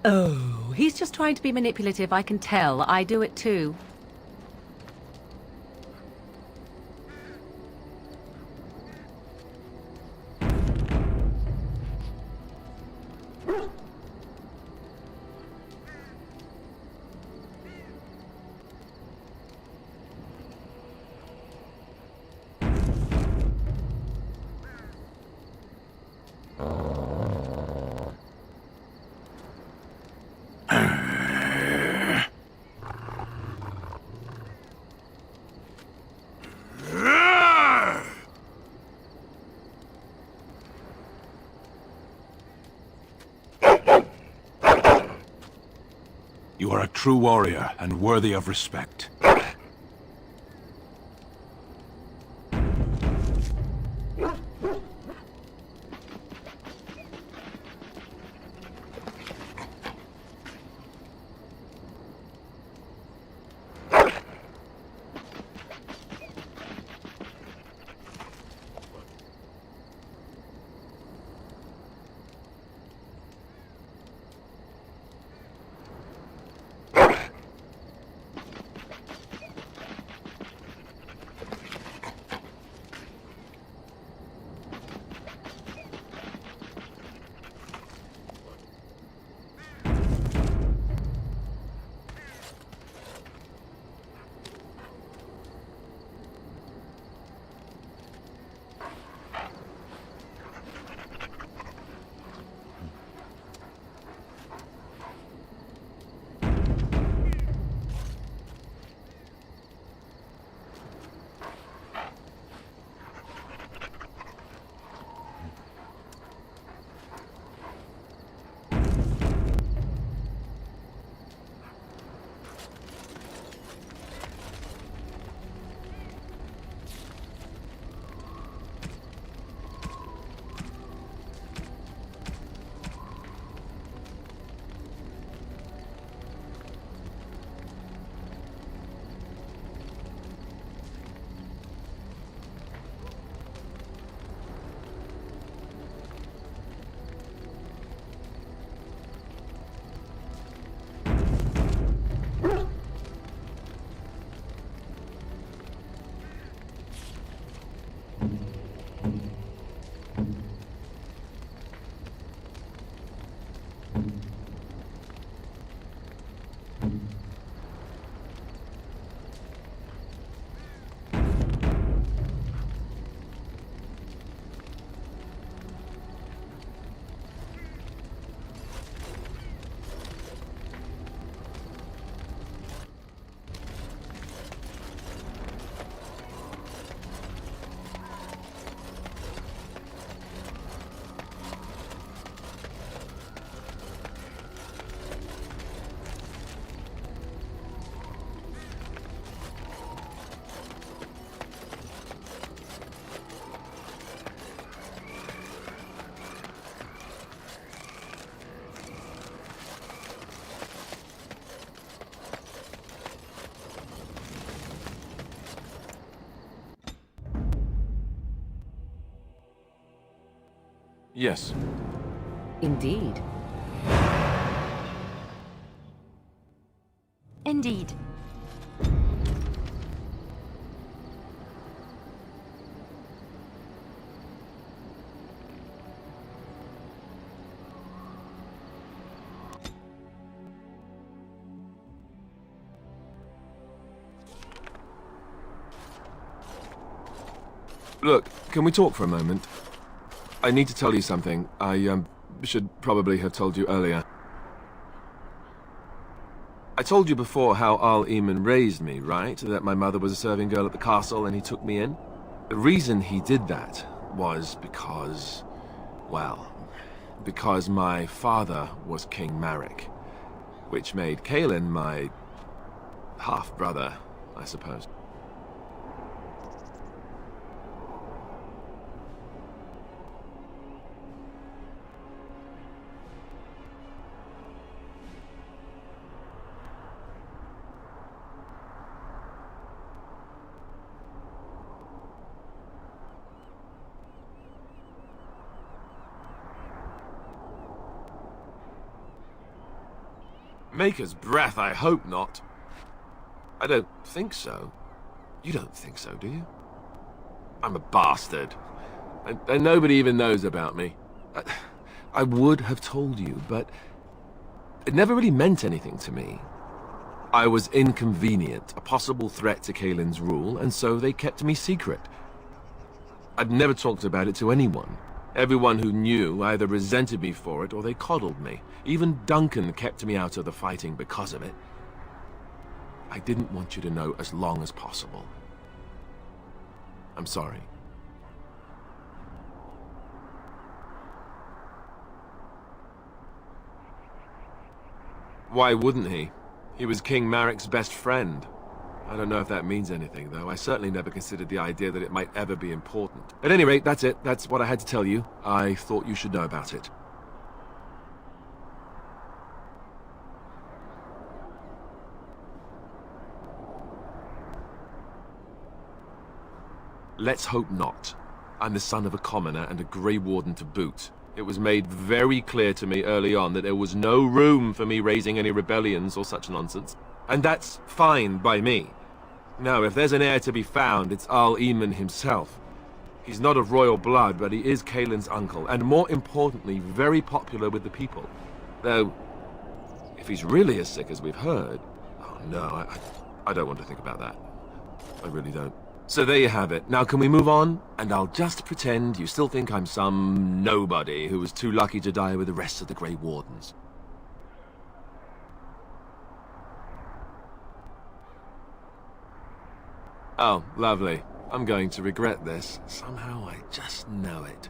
E: Oh, he's just trying to be manipulative, I can tell. I do it too.
G: You are a true warrior and worthy of respect.
A: Yes.
E: Indeed.
F: Indeed.
A: Look, can we talk for a moment? I need to tell you something. I should probably have told you earlier. I told you before how Al Eamon raised me, right? That my mother was a serving girl at the castle and he took me in? The reason he did that was because, well, because my father was King Marek, which made Kaelin my half-brother, I suppose. Maker's breath, I hope not. I don't think so. You don't think so, do you? I'm a bastard. And nobody even knows about me. I would have told you, but it never really meant anything to me. I was inconvenient, a possible threat to Kaelin's rule, and so they kept me secret. I'd never talked about it to anyone. Everyone who knew either resented me for it or they coddled me. Even Duncan kept me out of the fighting because of it. I didn't want you to know as long as possible. I'm sorry. Why wouldn't he? He was King Marek's best friend. I don't know if that means anything, though. I certainly never considered the idea that it might ever be important. At any rate, that's it. That's what I had to tell you. I thought you should know about it. Let's hope not. I'm the son of a commoner and a Grey Warden to boot. It was made very clear to me early on that there was no room for me raising any rebellions or such nonsense. And that's fine by me. Now, if there's an heir to be found, it's Al Eamon himself. He's not of royal blood, but he is Kaelin's uncle, and more importantly, very popular with the people. Though, if he's really as sick as we've heard... Oh no, I don't want to think about that. I really don't. So there you have it. Now can we move on? And I'll just pretend you still think I'm some nobody who was too lucky to die with the rest of the Grey Wardens. Oh, lovely. I'm going to regret this. Somehow I just know it.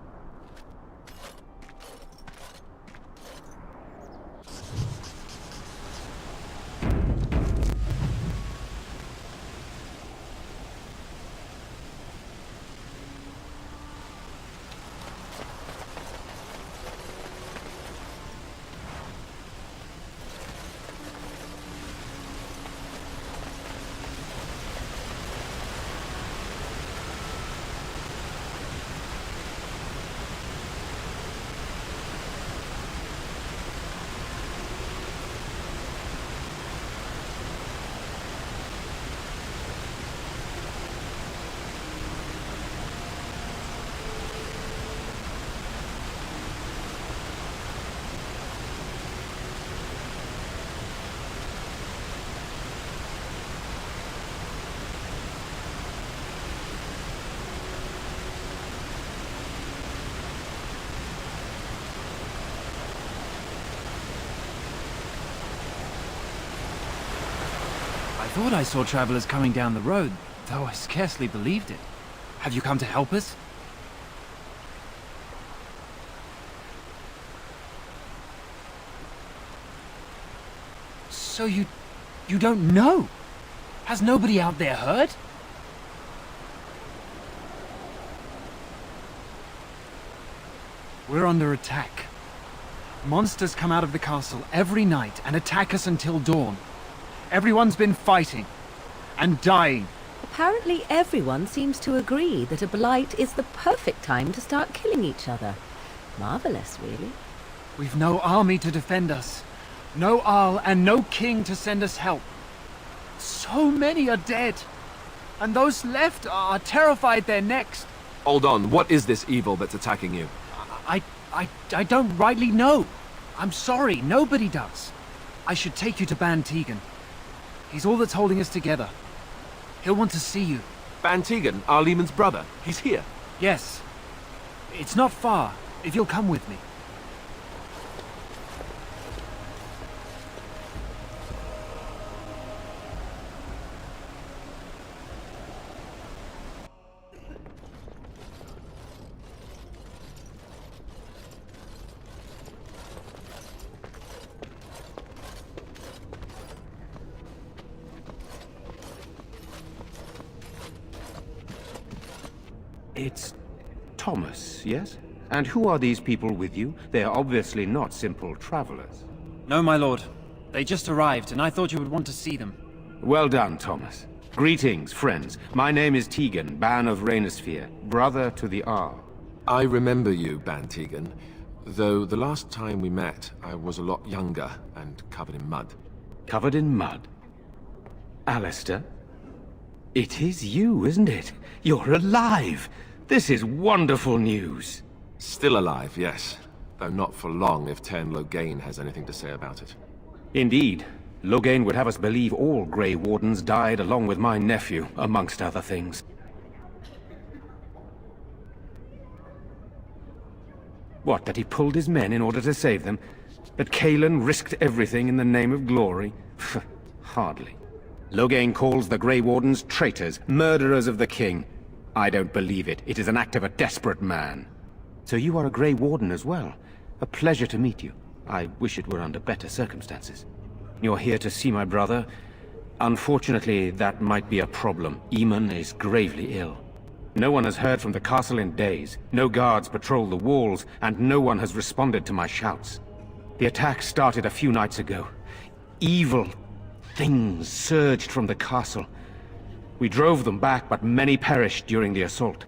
H: thought I saw travelers coming down the road, though I scarcely believed it. Have you come to help us? So you don't know? Has nobody out there heard? We're under attack. Monsters come out of the castle every night and attack us until dawn. Everyone's been fighting and dying.
E: Apparently everyone seems to agree that a blight is the perfect time to start killing each other. Marvelous, really.
H: We've no army to defend us. No Arl and no king to send us help. So many are dead. And those left are terrified they're next.
A: Hold on, what is this evil that's attacking you?
H: I don't rightly know. I'm sorry, nobody does. I should take you to Ban Tegan. He's all that's holding us together. He'll want to see you.
A: Ban Tegan, Arlemon's brother. He's here.
H: Yes. It's not far, if you'll come with me.
I: It's Thomas, yes? And who are these people with you? They are obviously not simple travelers.
H: No, my lord. They just arrived, and I thought you would want to see them.
I: Well done, Thomas. Greetings, friends. My name is Tegan, Ban of Rainersphere, brother to the Arl.
A: I remember you, Ban Tegan, though the last time we met, I was a lot younger and covered in mud.
I: Covered in mud? Alistair? It is you, isn't it? You're alive! This is wonderful news!
A: Still alive, yes. Though not for long if Tern Loghain has anything to say about it.
I: Indeed. Loghain would have us believe all Grey Wardens died along with my nephew, amongst other things. What, that he pulled his men in order to save them? That Cailan risked everything in the name of glory? Hardly. Loghain calls the Grey Wardens traitors, murderers of the king. I don't believe it. It is an act of a desperate man. So you are a Grey Warden as well. A pleasure to meet you. I wish it were under better circumstances. You're here to see my brother? Unfortunately, that might be a problem. Eamon is gravely ill. No one has heard from the castle in days. No guards patrol the walls, and no one has responded to my shouts. The attack started a few nights ago. Evil things surged from the castle. We drove them back, but many perished during the assault.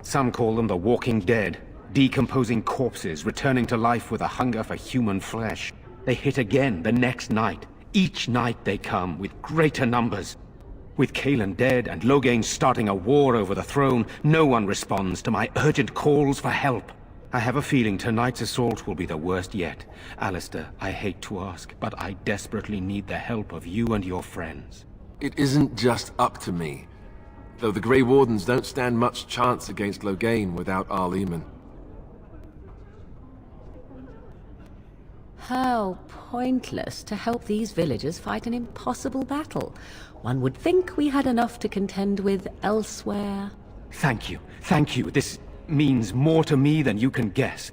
I: Some call them the Walking Dead, decomposing corpses returning to life with a hunger for human flesh. They hit again the next night. Each night they come with greater numbers. With Cailan dead and Loghain starting a war over the throne, no one responds to my urgent calls for help. I have a feeling tonight's assault will be the worst yet. Alistair, I hate to ask, but I desperately need the help of you and your friends.
A: It isn't just up to me. Though the Grey Wardens don't stand much chance against Loghain without Arleman.
E: How pointless to help these villagers fight an impossible battle. One would think we had enough to contend with elsewhere.
I: Thank you. Thank you. This means more to me than you can guess.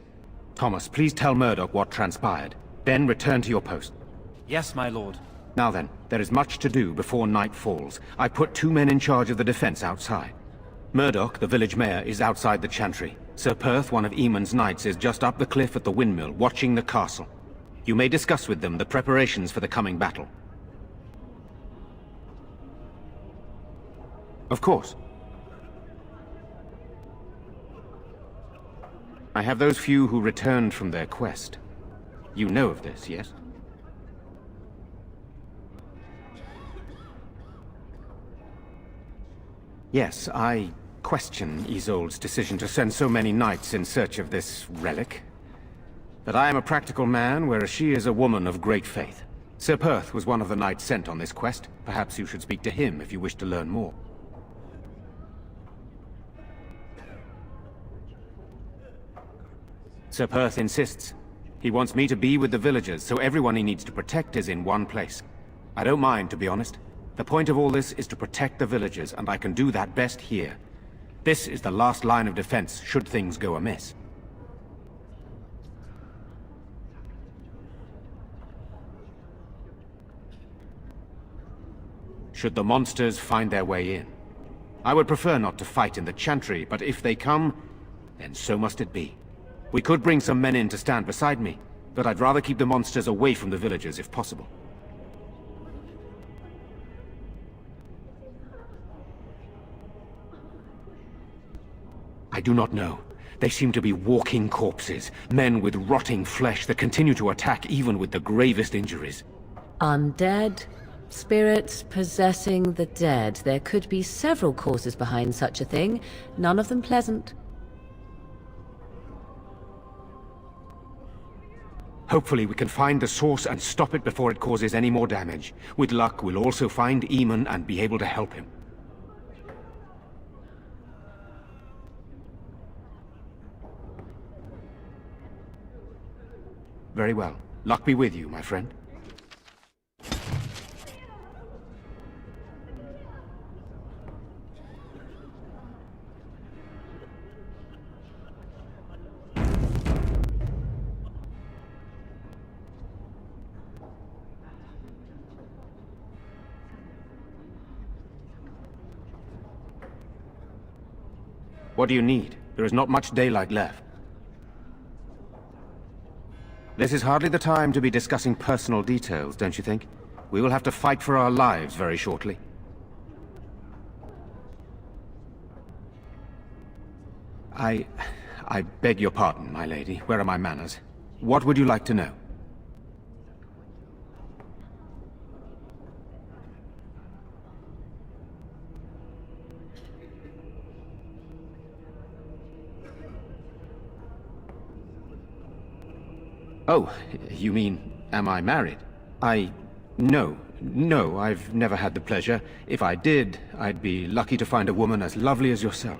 I: Thomas, please tell Murdoch what transpired. Then return to your post.
H: Yes, my lord.
I: Now then, there is much to do before night falls. I put 2 men in charge of the defense outside. Murdoch, the village mayor, is outside the chantry. Sir Perth, one of Eamon's knights, is just up the cliff at the windmill, watching the castle. You may discuss with them the preparations for the coming battle. Of course. I have those few who returned from their quest. You know of this, yes? Yes, I question Isolde's decision to send so many knights in search of this relic. But I am a practical man, whereas she is a woman of great faith. Sir Perth was one of the knights sent on this quest. Perhaps you should speak to him if you wish to learn more. Sir Perth insists. He wants me to be with the villagers, so everyone he needs to protect is in one place. I don't mind, to be honest. The point of all this is to protect the villagers, and I can do that best here. This is the last line of defense, should things go amiss. Should the monsters find their way in. I would prefer not to fight in the Chantry, but if they come, then so must it be. We could bring some men in to stand beside me, but I'd rather keep the monsters away from the villagers if possible. I do not know. They seem to be walking corpses, men with rotting flesh that continue to attack even with the gravest injuries.
E: Undead? Spirits possessing the dead. There could be several causes behind such a thing, none of them pleasant.
I: Hopefully we can find the source and stop it before it causes any more damage. With luck, we'll also find Eamon and be able to help him. Very well. Luck be with you, my friend. What do you need? There is not much daylight left. This is hardly the time to be discussing personal details, don't you think? We will have to fight for our lives very shortly. I beg your pardon, my lady. Where are my manners? What would you like to know? Oh, you mean, am I married? No, I've never had the pleasure. If I did, I'd be lucky to find a woman as lovely as yourself.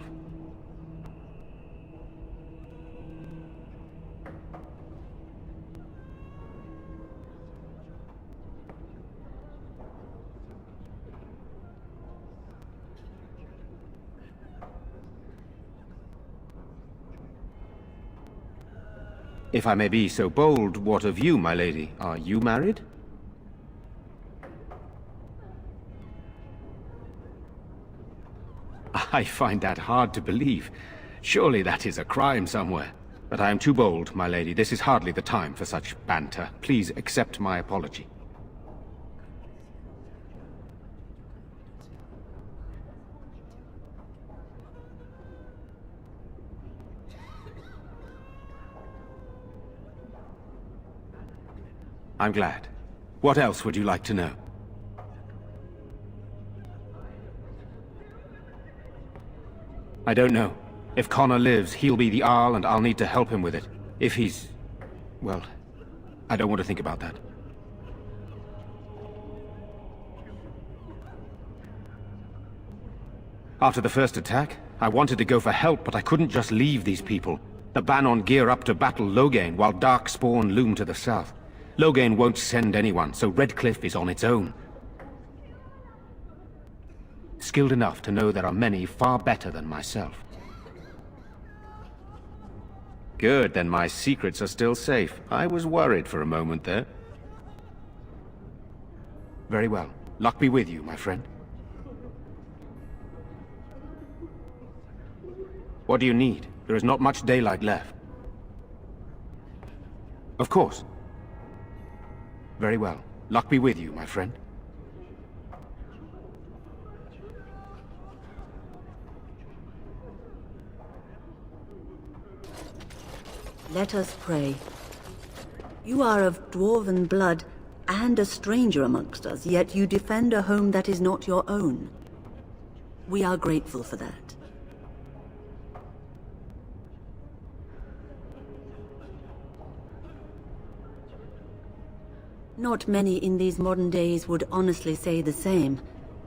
I: If I may be so bold, what of you, my lady? Are you married? I find that hard to believe. Surely that is a crime somewhere. But I am too bold, my lady. This is hardly the time for such banter. Please accept my apology. I'm glad. What else would you like to know? I don't know. If Connor lives, he'll be the Arl and I'll need to help him with it. If he's... well, I don't want to think about that. After the first attack, I wanted to go for help, but I couldn't just leave these people. The Bannon gear up to battle Loghain, while Darkspawn loom to the south. Loghain won't send anyone, so Redcliffe is on its own. Skilled enough to know there are many far better than myself. Good, then my secrets are still safe. I was worried for a moment there. Very well. Luck be with you, my friend. What do you need? There is not much daylight left. Of course. Very well. Luck be with you, my friend.
J: Let us pray. You are of dwarven blood and a stranger amongst us, yet you defend a home that is not your own. We are grateful for that. Not many in these modern days would honestly say the same.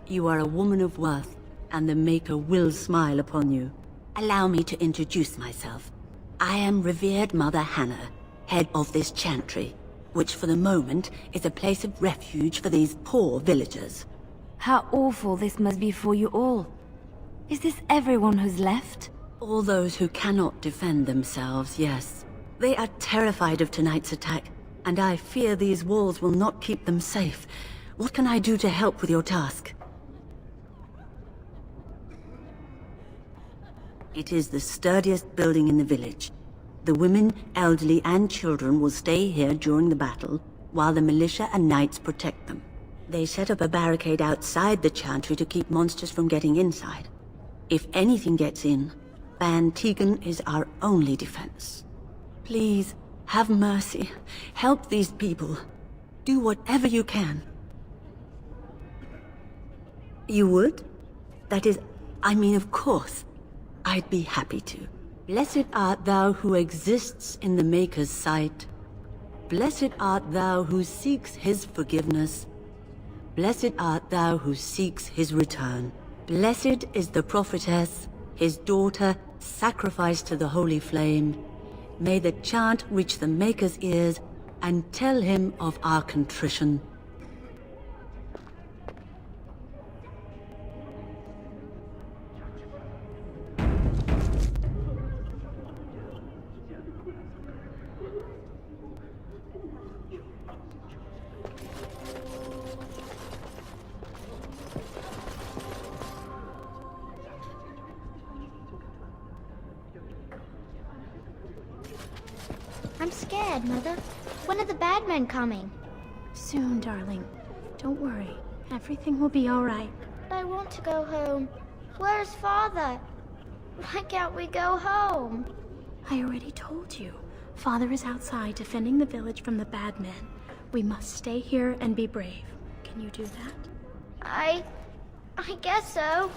J: You are a woman of worth, and the Maker will smile upon you. Allow me to introduce myself. I am revered Mother Hannah, head of this chantry, which for the moment is a place of refuge for these poor villagers.
F: How awful this must be for you all. Is this everyone who's left?
J: All those who cannot defend themselves, yes. They are terrified of tonight's attack, and I fear these walls will not keep them safe. What can I do to help with your task? It is the sturdiest building in the village. The women, elderly, and children will stay here during the battle, while the militia and knights protect them. They set up a barricade outside the chantry to keep monsters from getting inside. If anything gets in, Ban Tegan is our only defense. Please, have mercy. Help these people. Do whatever you can. You would? That is, I mean, of course. I'd be happy to. Blessed art thou who exists in the Maker's sight. Blessed art thou who seeks his forgiveness. Blessed art thou who seeks his return. Blessed is the prophetess, his daughter, sacrificed to the holy flame. May the chant reach the Maker's ears and tell him of our contrition.
K: I'm scared, Mother. When are the bad men coming?
L: Soon, darling. Don't worry. Everything will be all right.
K: I want to go home. Where's Father? Why can't we go home?
L: I already told you. Father is outside defending the village from the bad men. We must stay here and be brave. Can you do that?
K: I guess so.